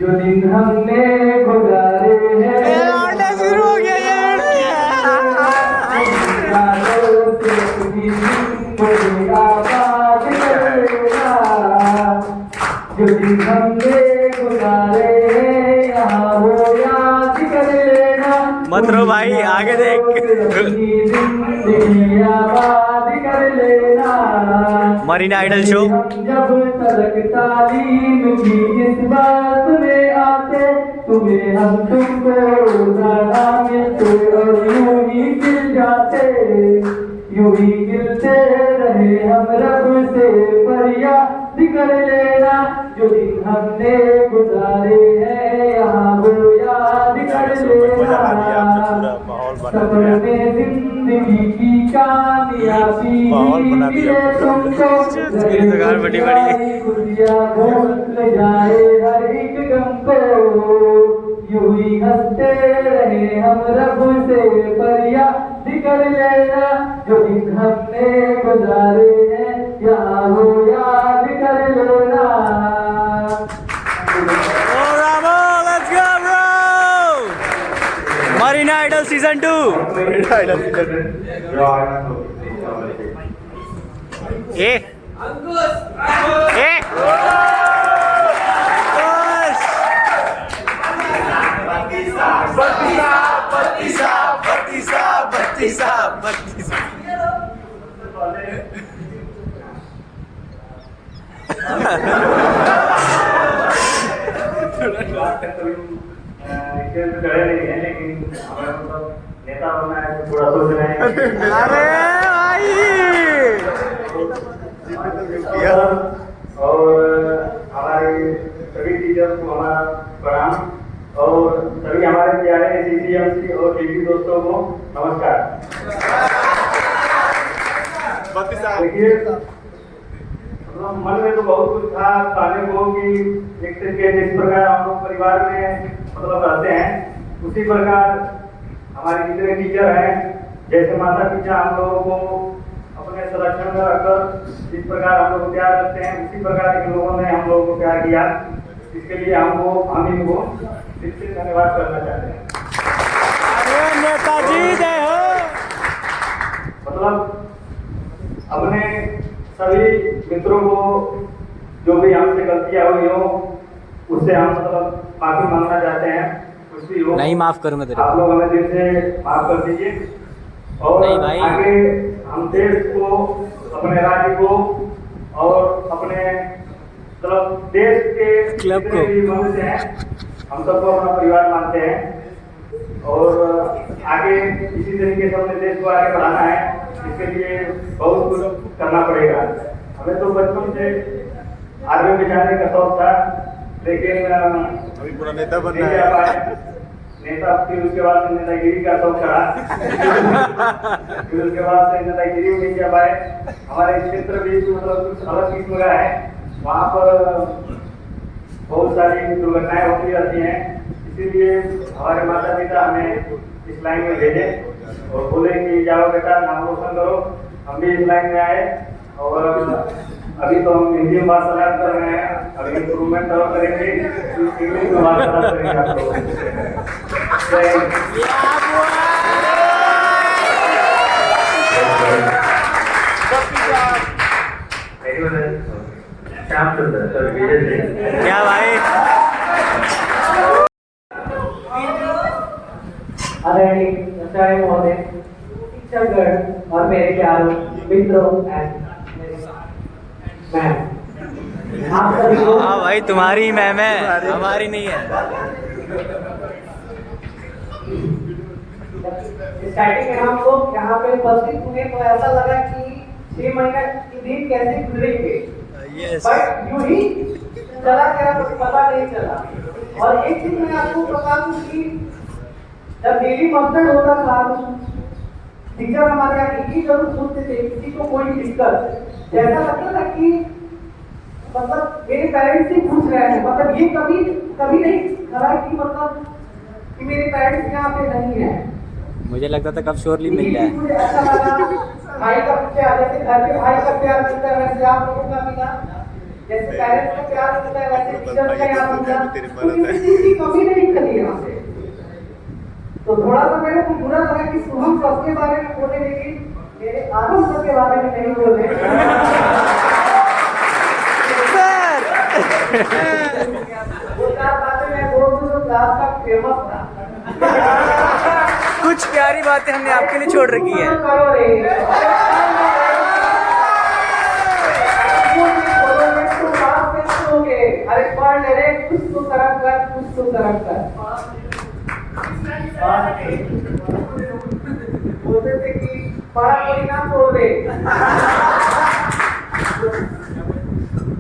जो दिन हमने गुजारे हैं शुरू हो गया जो दिन हमने गुजारे यहाँ मत रो भाई, आगे देख। Marina idol show. जब तलक तालीम की इस बात में आते, तुम्हें हम तुमको रोजाना मिलते और यूं ही गिर जाते, यूं ही गिरते रहे हम रब से फरियाद कर लेना, जो दिन हमने गुजारे हैं यहाँ वो याद कर लेना। सफर में जिंदगी की कामयाबी मिले तुमको, खुशियाँ भूल जाए हर एक गम को, यूं ही हंसते रहे हम रब से फरियाद कर लेना, जो दिन हमने गुजारे हैं यहाँ वो याद कर लेना। Marina idol season 2। ए नेता बनना है तो थोड़ा सोच रहे हैं। अरे भाई और हमारे सभी टीचर्स को हमारा प्रणाम, और सभी हमारे प्यारे CCMC और DP दोस्तों को नमस्कार। देखिए, मन में तो बहुत कुछ था कहने को कि एक तरीके जिस प्रकार हम लोग परिवार में मतलब रहते हैं, उसी प्रकार हमारे जितने टीचर हैं, जैसे माता पिता हम लोगों को अपने संरक्षण में रखकर जिस प्रकार हम लोग प्यार करते हैं, उसी प्रकार के लोगों ने हम लोगों को प्यार किया। इसके लिए हम इनको दिल से धन्यवाद करना चाहते हैं। नेताजी जय हो। मतलब अपने सभी मित्रों को जो भी हमसे गलतियां हुई हो उससे हम मतलब माफी मांगना चाहते हैं, कुछ भी हो नहीं माफ करूंगा तेरे आप लोग हमें दिल से माफ कर दीजिए। और नहीं भाई। आगे हम देश को, अपने राज्य को और अपने मतलब देश के क्लब जितने को। भी मनुष्य हैं हम सबको अपना परिवार मानते हैं, और आगे इसी तरीके से अपने देश को आगे बढ़ाना है। इसके लिए बहुत कुछ करना पड़ेगा। हमें तो बचपन से आर्मी में जाने का शौक था, लेकिन अभी पूरा नेता बनना नहीं जा पाए। नेता, फिर उसके बाद से नेतागिरी का शौक चढ़ा, फिर उसके बाद से नेतागिरी नहीं जा पाए। हमारे क्षेत्र भी मतलब कुछ अलग किस्म का है, वहाँ पर बहुत सारी दुर्घटनाएं होती रहती हैं। इसीलिए हमारे माता पिता हमें इस लाइन में भेजे और बोले कि जाओ बेटा नाम रोशन करो। हम भी इस लाइन में आए, और अभी तो हम हिंदी में वार्तालाप कर रहे हैं, अभी इम्प्रूवमेंट और करेंगे, इंग्लिश में वार्तालाप करेंगे आप लोग। श्याम सुंदर सर, विजय सिंह। क्या भाई। आदरणीय आचार्य महोदय, शिक्षकगण और मेरे प्यारों मित्रों एंड मैम, आप सभी को हाँ भाई, तुम्हारी मैम है, हमारी नहीं है। स्टार्टिंग में हम लोग यहाँ पे उपस्थित हुए तो ऐसा लगा कि 6 महीने के दिन कैसे गुजरेंगे, बट यूं ही चला गया, कुछ पता नहीं चला। और एक चीज मैं आपको बता दूं कि जब डेली मस्टर्ड होता था, टीचर हमारे यहाँ एक ही जरूर पूछते थे किसी को कोई दिक्कत, जैसा लगता था कि मतलब मेरे पेरेंट्स ही पूछ रहे हैं, मतलब ये कभी नहीं खरा कि मतलब कि मेरे पेरेंट्स यहाँ पे नहीं है। मुझे लगता था कब श्योरली मिल जाए। मुझे अच्छा लगा, भाई का प्यार, जैसे घर के भाई का प्यार मिलता है वैसे आप लोगों का मिला, जैसे पेरेंट्स का प्यार मिलता है वैसे टीचर का यहाँ मिला, तो किसी चीज की कमी नहीं करी यहाँ पे। तो थोड़ा सा मेरे को बुरा लगा कि शुभम सबके बारे में बोले, लेकिन मेरे आनंद सर के बारे में नहीं बोले। वो 4 बातें मैं बोल दूं तो क्लास का फेमस था। कुछ प्यारी बातें हमने आपके लिए छोड़ रखी है। करो रे। तुम बात में सुनोगे। अरे पढ़ ले रे, कुछ तो तरफ कर, कुछ तो तरफ कर। बोलते थे कि पढ़ा कोई ना छोड़ दे।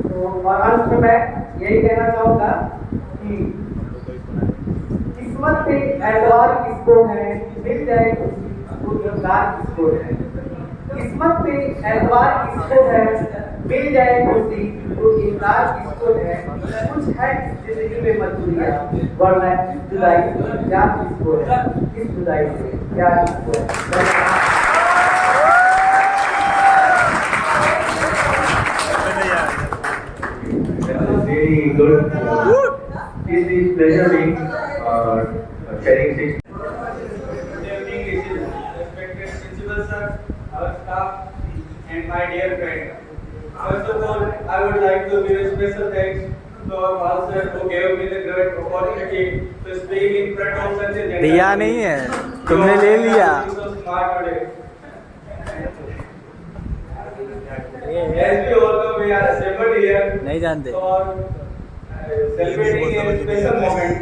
तो और अंत में मैं यही कहना चाहूँगा कि किस्मत पे एतबार किसको है, मिल जाए तो गिरफ्तार किसको है। किस्मत पे एतबार किसको है, मिल जाए खुशी तो गिरफ्तार किसको है। कुछ है जिंदगी में मजबूरियाँ, वरना जुदाई क्या किसको है, किस जुदाई से क्या किसको है। Very good. It is pleasure being sharing six. Good evening, respected principal sir, our staff, and my dear friend. First of all, I would like to give a special thanks to our master who gave me the great opportunity to speak in front of such a generous दिया नहीं है, तुमने ले लिया। So smart today. As we all know, we are assembled here नहीं जानते। for celebrating a special moment,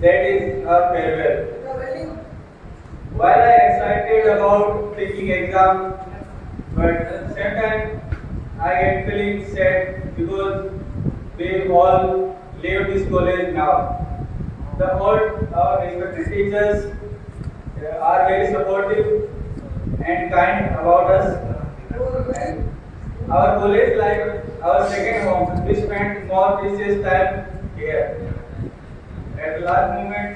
that is our farewell. While I excited about taking exam, but at the same time I get feeling sad because we all leave this college now. Our respected teachers are very supportive and kind about us. And our college life, our second home, we spent more precious time here. At the last moment,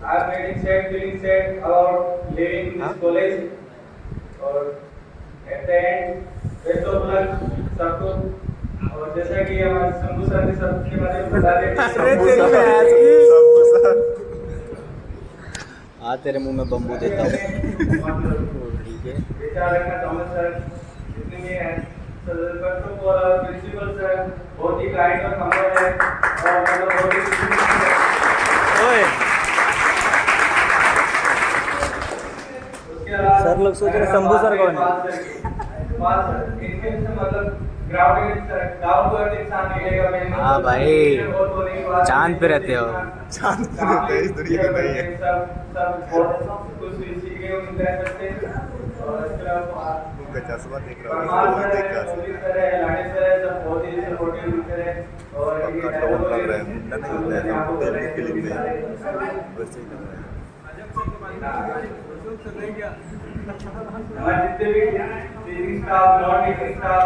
I am feeling sad about leaving this college. और at the end, best of luck सबको। और जैसा कि हमारे Shambhu sir ने सबके बारे में बता आ तेरे मुंह में बम्बू देता हूँ। ठीक है। विचार रखना चाहूँगा सर, जितने भी हैं first of all our principal sir बहुत ही काइंड और हम्बल है और मतलब बहुत ही ओए उसके अलावा सर लोग सोच रहे शंभू सर कौन है? बात सर इनके से मतलब ग्राउंड टू अर्थ इंसान मिलेगा। मैंने हाँ भाई, चांद पे रहते हो। चांद पे रहते हैं, इस दुनिया में नहीं है। सब बहुत कुछ सीख गए उनसे और इसके अलावा उनका चश्मा देख रहा हूँ, वो देख रहा हमारे जितने भी teaching staff, non teaching staff,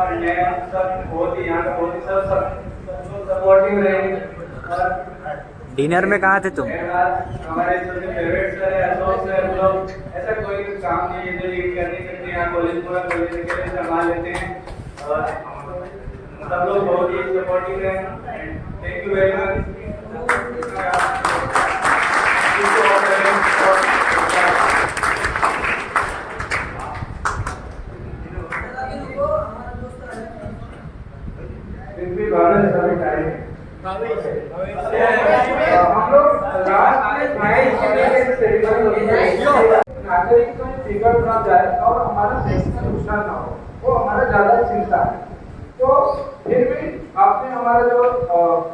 सब बहुत ही यहाँ का बहुत ही सब सपोर्टिव रहे। डिनर में कहाँ थे तुम? हमारे सबसे फेवरेट सर है अशोक सर। लोग ऐसा कोई काम नहीं है जो लीड कर नहीं सकते, यहाँ कॉलेज पूरा कॉलेज के संभाल लेते हैं और सब लोग बहुत ही सपोर्टिव हैं। Thank you very much. हम लोग लास्ट नागरिक में बिगड़ ना जाए और हमारा देश में नुकसान ना हो, वो हमारा ज्यादा चिंता है। तो फिर भी आपने हमारा जो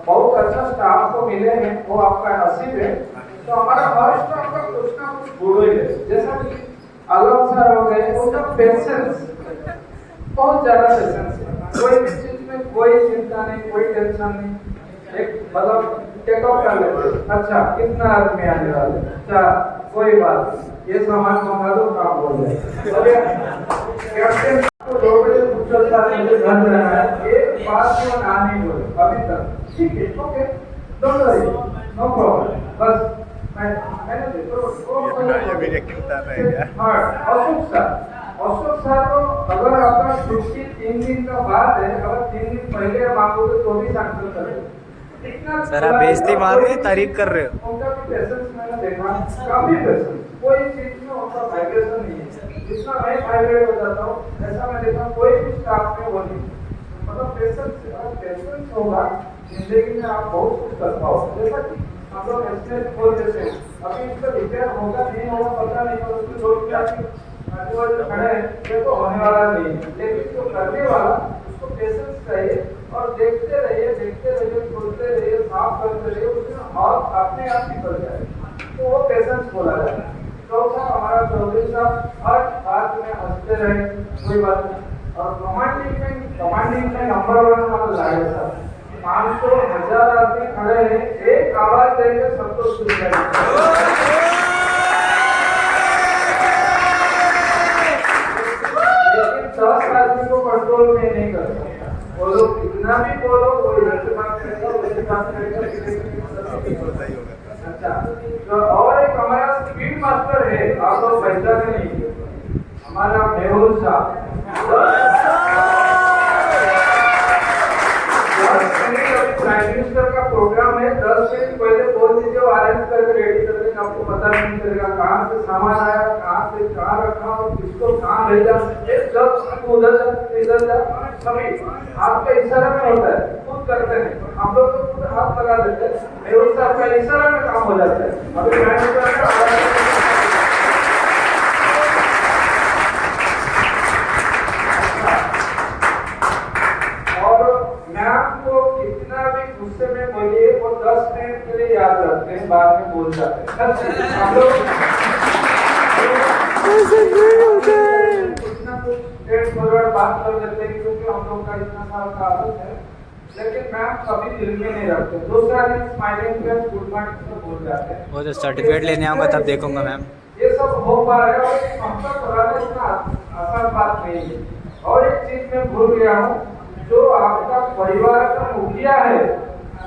बहुत अच्छा स्टाफ को मिले हैं वो आपका नसीब है। तो हमारा हर स्टाफ का कुछ ना कुछ गुण है, जैसा कि आलम सर हो गए, उनका पेशेंस बहुत ज्यादा पेशेंस है। कोई भी चीज में कोई चिंता नहीं, कोई टेंशन नहीं, एक मतलब टेक ऑफ कर लेते। अच्छा कितना आदमी आने वाले, अच्छा कोई बात नहीं, ये सामान मंगा दो, काम हो जाए। कैप्टन को 2 बजे पूछा था मुझे घर जाना है, ये बात क्यों ना नहीं बोले अभी तक? ठीक है, okay, don't worry, no problem. बस मैंने ये मेरी एक्टिंग उतार रहे हैं क्या? हाँ, अशोक सर को अगर आपका छुट्टी 3 दिन का बाद है, अगर 3 दिन पहले मांगोगे तो भी सैंक्शन करेंगे। सर आप बेइज्जती मार रहे हैं, तारीफ कर रहे हो। उनका भी पेशेंस मैंने देखा, काफी पेशेंस, कोई चीज में उनका वाइब्रेशन नहीं है। जितना मैं वाइब्रेट हो जाता हूँ ऐसा मैं देखा कोई भी स्टाफ में वो नहीं। मतलब पेशेंस होगा जिंदगी में आप बहुत कुछ कर पाओ। जैसा कि हम लोग एस्टिमेट बोल देते हैं। अभी इसका रिपेयर होगा नहीं होगा पता नहीं, और उसमें लोग क्या जो खड़े हैं ये तो होने वाला नहीं है, लेकिन जो करने वाला उसको पेशेंस चाहिए और देखते रहिए, खोलते रहिए, साफ करते रहिए, उसमें और अपने आप निकल जाए, तो वो पेशेंस बोला जाता है। चौथा हमारा चौधरी साहब हर बात में हंसते रहे, कोई बात नहीं। और कमांडिंग में नंबर 1 हमारा लागे साहब, 500,000 आदमी खड़े हैं, एक आवाज देकर सबको सुन जाए। लेकिन 10 आदमी को कंट्रोल में नहीं कर सकता, वो लोग कितना भी बोलो, वो इधर से बात करेगा, उधर से बात करेगा। अच्छा, तो और एक हमारा स्पीड मास्टर है, आप लोग पहचाने नहीं, हमारा मेहुल साहब। प्राइम मिनिस्टर का प्रोग्राम है, 10 मिनट पहले बोल दीजिए, वो अरेंज करके रेडी कर देंगे, आपको पता नहीं चलेगा कहाँ से सामान आया, कहाँ से कहाँ रखा और किसको कहाँ भेजा, जब उधर जा इधर जा, सभी आपका इशारा में होता है, खुद करते हैं, हम लोग तो खुद हाथ लगा देते हैं, मेहुल साहब का इशारा में काम हो जाता है। अभी प्राइम मिनिस्टर गुस्से में बोलिए, वो 10 मिनट के लिए याद रखते हैं, बाद में भूल जाते हैं। हम लोग कुछ ना कुछ स्ट्रेट फॉरवर्ड बात कर देते हैं, क्योंकि हम लोग का इतना साल का आदत है, लेकिन मैम कभी दिल में नहीं रखते। दूसरा दिन स्माइलिंग फेस, गुड मॉर्निंग से भूल जाते हैं। वो जो सर्टिफिकेट लेने आऊँगा तब देखूंगा मैम। ये सब हो पा रहा है और हमका कराना इतना आसान बात नहीं है। और एक चीज मैं भूल गया हूँ, जो आपका परिवार का मुखिया है,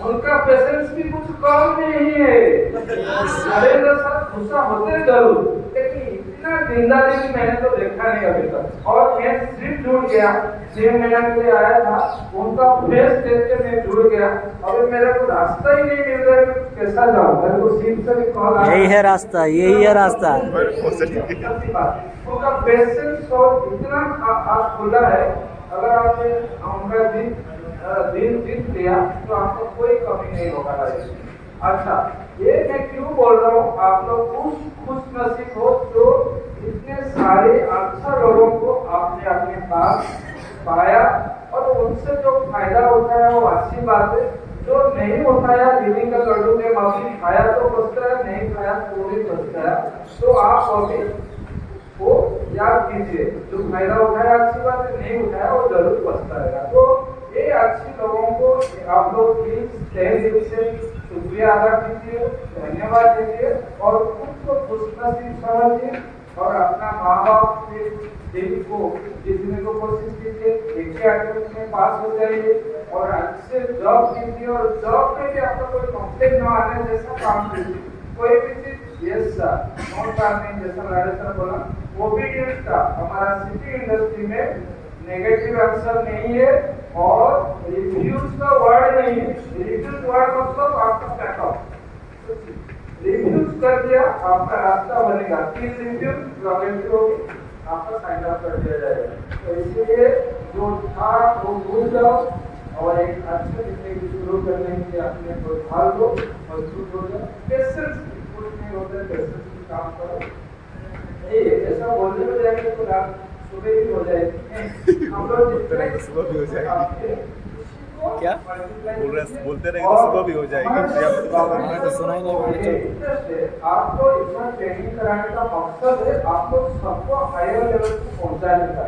उनका पेशेंस भी कुछ कम नहीं है। नरेंद्र साहब गुस्सा होते जरूर, लेकिन इतना जिंदा दिली मैंने तो देखा नहीं अभी तक। और मैं सिर्फ जुड़ गया, 6 महीने के लिए आया था, उनका फेस देख के मैं जुड़ गया। अभी मेरे को रास्ता ही नहीं मिल रहा है, कैसा जाऊँ, मेरे को सीट से भी कॉल आया, यही है रास्ता, यही है रास्ता। उनका पेशेंस और इतना आज खुला है, अगर आपने उनका दिल जीत लिया तो आपको कोई कमी नहीं होगा। अच्छा, ये मैं क्यों बोल रहा हूँ, आप लोग खुश नसीब हो जो इतने सारे अच्छा लोगों को आपने अपने पास पाया और उनसे जो फायदा उठाया वो अच्छी बात है। जो नहीं उठाया, दीदी का लड्डू के माफी खाया तो बचता है, नहीं खाया तो भी बचता है। तो आप अभी वो याद कीजिए, जो फायदा उठाया अच्छी बात है, नहीं उठाया वो जरूर बचता रहेगा। तो ये अच्छे लोगों को आप लोग प्लीज तहे दिल से शुक्रिया अदा कीजिए, धन्यवाद दीजिए और खुद को खुशनसीब समझिए और अपना माँ बाप के दिल को जीतने को कोशिश कीजिए। एक अटेम्प्ट में पास हो जाइए और अच्छे जॉब कीजिए और जॉब में भी आपका कोई कंप्लेंट न आने जैसा काम कीजिए। कोई भी चीज यस सर नॉन फार्मिंग जैसा राजेश सर बोला, ओबीडियंस का हमारा सिटी इंडस्ट्री में नेगेटिव आंसर नहीं है और रिफ्यूज का वर्ड नहीं है। रिफ्यूज वर्ड मतलब आपका बैकअप, रिफ्यूज कर दिया आपका रास्ता बनेगा, 3 रिफ्यूज गवर्नमेंट होगी, आपका साइन अप कर दिया जाएगा। तो इसलिए जो था वो भूल जाओ और एक अच्छे जिंदगी शुरू करने के लिए अपने को ढाल दो, मजबूत हो जाओ। पेशेंस कुछ नहीं होता है, पेशेंस की काम करो। नहीं ऐसा बोलने में जाएंगे तो रात सुबह भी हो जाएगी। हम लोग जितने सुबह भी हो जाएगी, क्या बोलते रहेंगे तो सुबह भी हो जाएगी। तो सुना ही नहीं। आपको इतना ट्रेनिंग कराने का मकसद है आपको सबको हायर लेवल पे पहुंचाने का।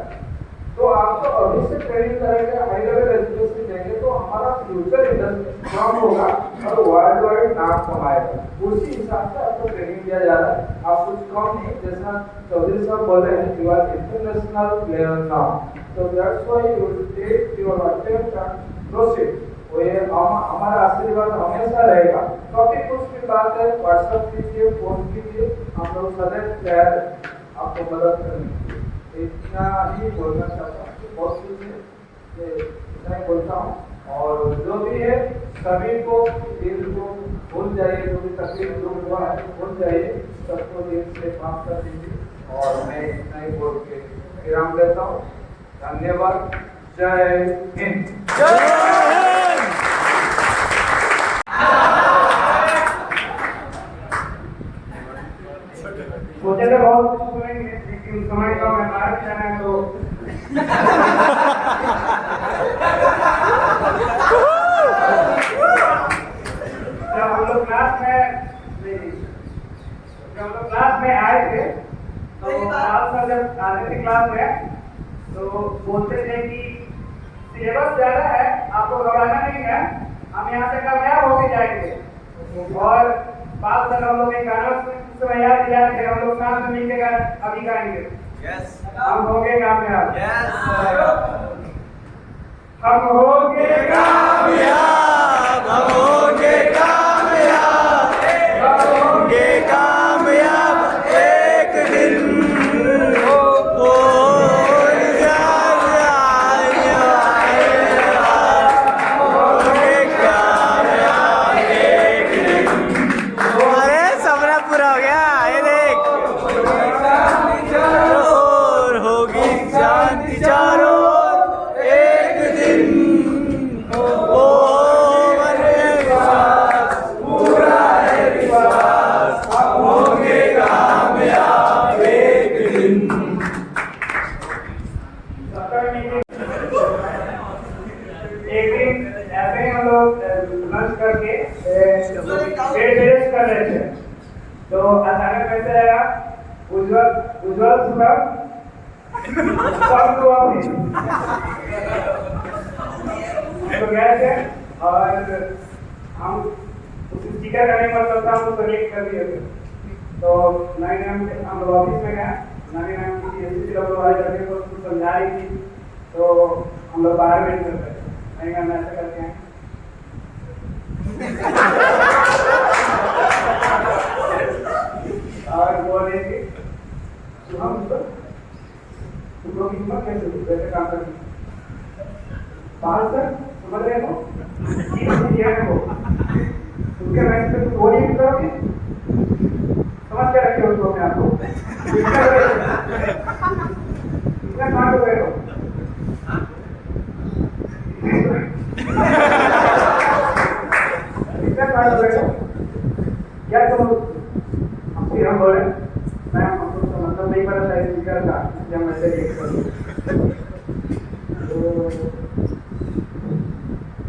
तो आपको अभी से ट्रेनिंग करेंगे, हाई लेवल एजुकेशन देंगे तो हमारा फ्यूचर इंडस्ट्री स्ट्रांग होगा और वर्ल्ड वाइड नाम कमाएगा। उसी हिसाब से आपको ट्रेनिंग दिया जा रहा है। आप कुछ कम नहीं, जैसा चौधरी साहब बोल रहे हैं, you are international player now, तो that's why you will take your attempt and proceed. वो ये हमारा आशीर्वाद हमेशा रहेगा। कभी कुछ भी बात है व्हाट्सएप कीजिए, फोन कीजिए, हम लोग सदैव तैयार हैं आपको मदद करने के लिए। इतना ही बोलना चाहता हूँ, बहुत कुछ है इतना ही बोलता हूँ। और जो भी है सभी को दिल को भूल जाइए, जो भी तकलीफ जो हुआ है भूल जाइए, सबको दिल से माफ कर दीजिए। और मैं इतना ही बोल के विराम देता हूँ। धन्यवाद। जय हिंद। 10वीं क्लास में, तो बोलते थे कि सिलेबस ज़्यादा है, आपको घबराना नहीं है, हम यहाँ से कामयाब होके जाएंगे। और बात सर हम लोग एक गाना याद दिया थे, हम लोग साथ में मिलकर अभी गाएंगे। हम होंगे कामयाब। हम होंगे कामयाब, हम होंगे कामयाब, हम होंगे कामयाब एक दिन। अरे सपना पूरा हो गया, ये देख। और होगी शांति चारों ओर एक दिन। ओ मरे विश्वास, पूरा है विश्वास, हम होंगे कामयाब एक दिन। एक दिन ऐसे ही हम लोग लंच करके कर रहे थे, तो अचानक कैसे आया उज्जवल सुबह तो गए थे और हम स्टिकर करने का मतलब था, हम सेलेक्ट कर दिए थे। तो 9 AM हम लोग ऑफिस में गए, 9 AM की एसएससी लोग वाले लड़के को समझा रही थी, तो हम लोग बाहर वेट करते थे। नहीं हम ऐसा करते हैं और बोल रहे थे शुभम तुम लोग की हिम्मत कैसे हुई वैसे काम करने की? पाल सर समझ रहे हो उनके वैसे से कुछ और ही करोगे, समझ के रखे हो उसको अपने आप को। इतना स्मार्ट हो गए हो, इतना स्मार्ट हो गए हो क्या? तुम फिर हम बोले मैम हमको तो मतलब नहीं पता था स्पीकर का, जब मैसेज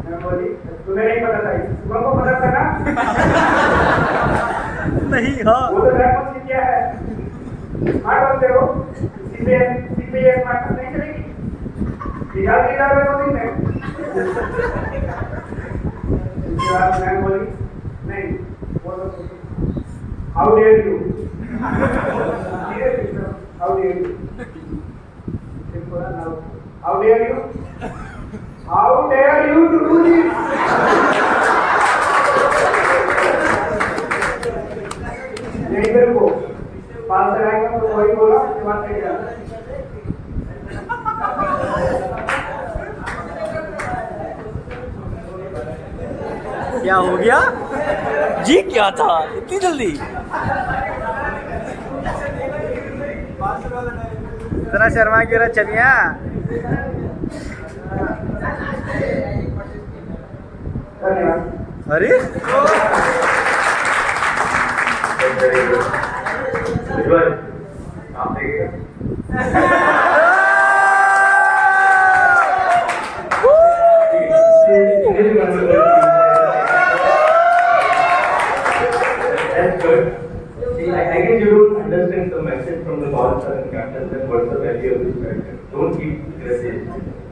मैं बोली तुम्हें नहीं पता था, सुबह को पता था ना? नहीं हाँ वो तो बैक क्या है, स्मार्ट बनते हो, सीपीएस स्मार्ट नहीं चलेगी, बिगाड़ दिया है 2 दिन में। उसके बाद मैं बोली नहीं वो तो how dare you, how dare you, how dare you, how dare you to do this. नहीं मेरे को पास से आएगा तो वही बोला, उसके बाद नहीं जाना। क्या हो गया जी? क्या था इतनी जल्दी? इतना शर्मा क्यों रहा चलिया? अरे आप देखिए that's good. See, I guess you don't understand the message from the ball and captain that what's the value of this character. Don't keep aggressive.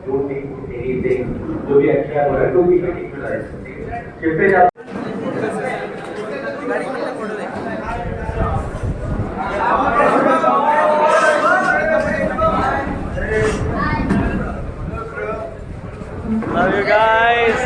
Don't think anything. जो भी अच्छा हो रहा है, don't be ridiculous. शिफ्टे जा love you guys.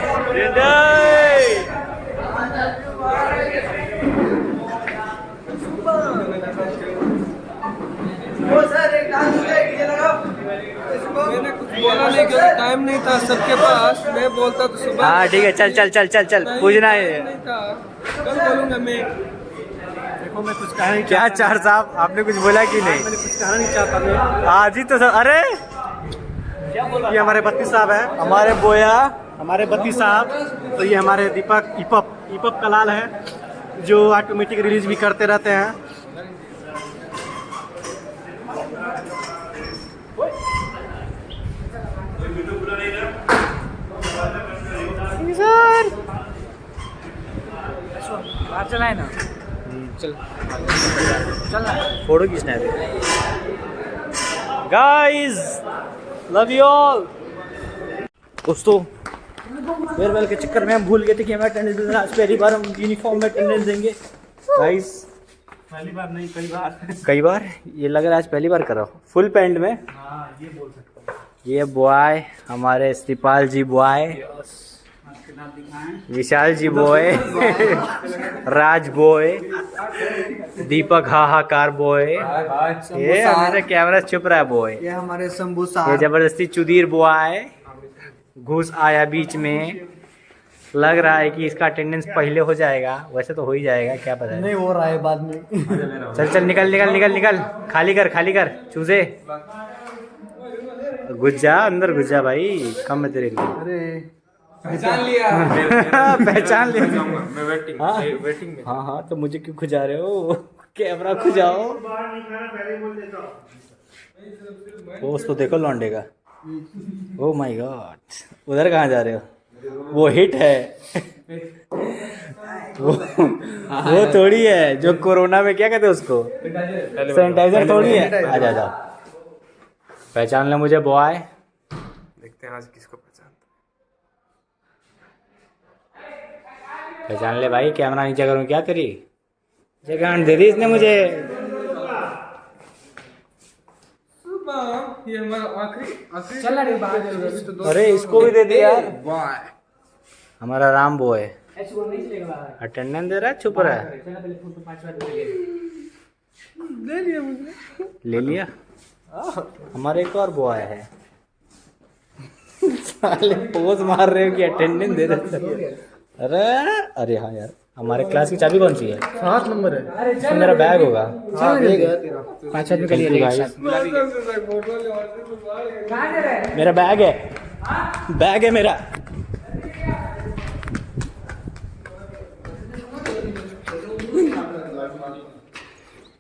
बोला नहीं क्योंकि टाइम नहीं था सबके पास, मैं बोलता तो सुबह। हाँ ठीक है, चल चल चल चल चल पूछना है। नहीं था, कल बोलूंगा मैं। देखो मैं कुछ कहना नहीं क्या चार साहब आपने कुछ बोला कि नहीं? मैंने कुछ कहना नहीं चाहता मैं। हाँ जी तो सर, अरे ये हमारे बत्ती साहब है, हमारे बोया, हमारे बत्ती साहब। तो ये हमारे दीपक ईपप कलाल है, जो ऑटोमेटिक रिलीज भी करते रहते हैं। चला है ना, चल चल ना, फोटो खींचना है। Guys love you all. दोस्तों फेयरवेल के चक्कर में हम भूल गए थे कि हमें अटेंडेंस देना। आज पहली बार हम यूनिफॉर्म में अटेंडेंस देंगे गाइस। पहली बार नहीं, कई बार ये लग रहा है आज पहली बार कर रहा हूँ फुल पैंट में। हाँ ये बोल सकते हो। ये बॉय हमारे श्रीपाल जी बॉय, विशाल जी बॉय, राज बॉय, दीपक हाहाकार बॉय, ये हमारे कैमरा चुप रहा है बॉय, ये हमारे शंभू ये साहब, जबरदस्ती चुदीर बॉय घुस आया बीच में। लग रहा है कि इसका अटेंडेंस पहले हो जाएगा, वैसे तो हो ही जाएगा, क्या पता है। नहीं हो रहा है बाद में। चल चल निकल निकल निकल निकल, खाली कर चूजे, घुस जा अंदर, घुस जा भाई, कम है तेरे लिए। अरे पहचान लिया। पहचान लिया मैं वेटिंग हाँ? वेटिंग में। हाँ तो मुझे क्यों खुजा रहे हो? कैमरा खुजाओ। पोस्ट तो देखो लौंडे का। ओह माय गॉड, उधर कहाँ जा रहे हो? वो हिट है। वो थोड़ी है जो कोरोना में क्या कहते हैं उसको, सैनिटाइजर थोड़ी है। आजा जा, पहचान ले मुझे बॉय। देखते हैं आज किसको पहचान ले भाई, कैमरा नीचे करूँ क्या तेरी? जगह दे दी इसने मुझे। ये हमारा आखिरी चल रही बात। अरे इसको भी दे दिया हमारा राम बॉय। अटेंडेंस दे रहा है, चुप रहा है। दे लिया मुझे। ले लिया। हमारे एक और बॉय है। साले पोज मार रहे हो कि अटेंडेंस दे रहे हो। अरे हाँ यार, हमारे क्लास की चाबी कौन सी है? 7 नंबर है। तो मेरा बैग होगा। पाँच आदमी का लिए मेरा बैग है, बैग है मेरा।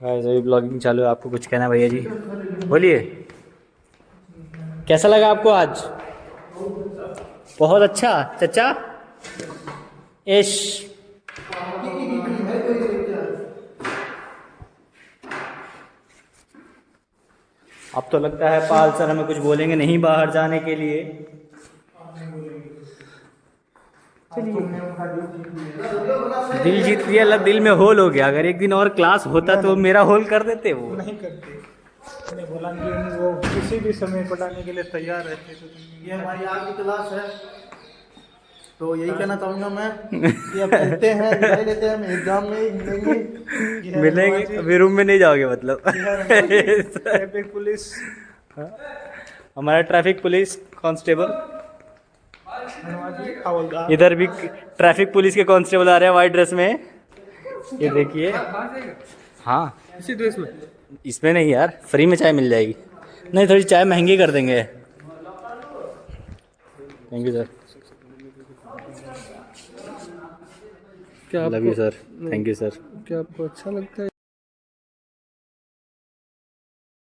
अभी ब्लॉगिंग चालू है। आपको कुछ कहना है भैया जी? बोलिए, कैसा लगा आपको आज? बहुत अच्छा चचा। इश अब तो लगता है पाल सर हमें कुछ बोलेंगे नहीं बाहर जाने के लिए। दिल जीत लिया, लब दिल में होल हो गया। अगर एक दिन और क्लास होता तो मेरा होल कर देते। वो नहीं करते, उन्हें बोला कि वो किसी भी समय पढ़ाने के लिए तैयार रहते। तो ये हमारी आगे क्लास है, तो यही कहना चाहूँगा मैं कि अब चलते हैं, विदाई लेते हैं। हम एग्जाम में मिलेंगे। मिलेंगे, अभी रूम में नहीं जाओगे मतलब? ट्रैफिक पुलिस, हमारा ट्रैफिक पुलिस कांस्टेबल, हवलदार, इधर भी ट्रैफिक पुलिस के कांस्टेबल आ रहे हैं वाइट ड्रेस में। ये देखिए। हाँ इसी ड्रेस में। इसमें नहीं यार, फ्री में चाय मिल जाएगी। नहीं, थोड़ी चाय महंगी कर देंगे। Thank you sir. क्या love you sir, thank you sir. क्या आपको अच्छा लगता है?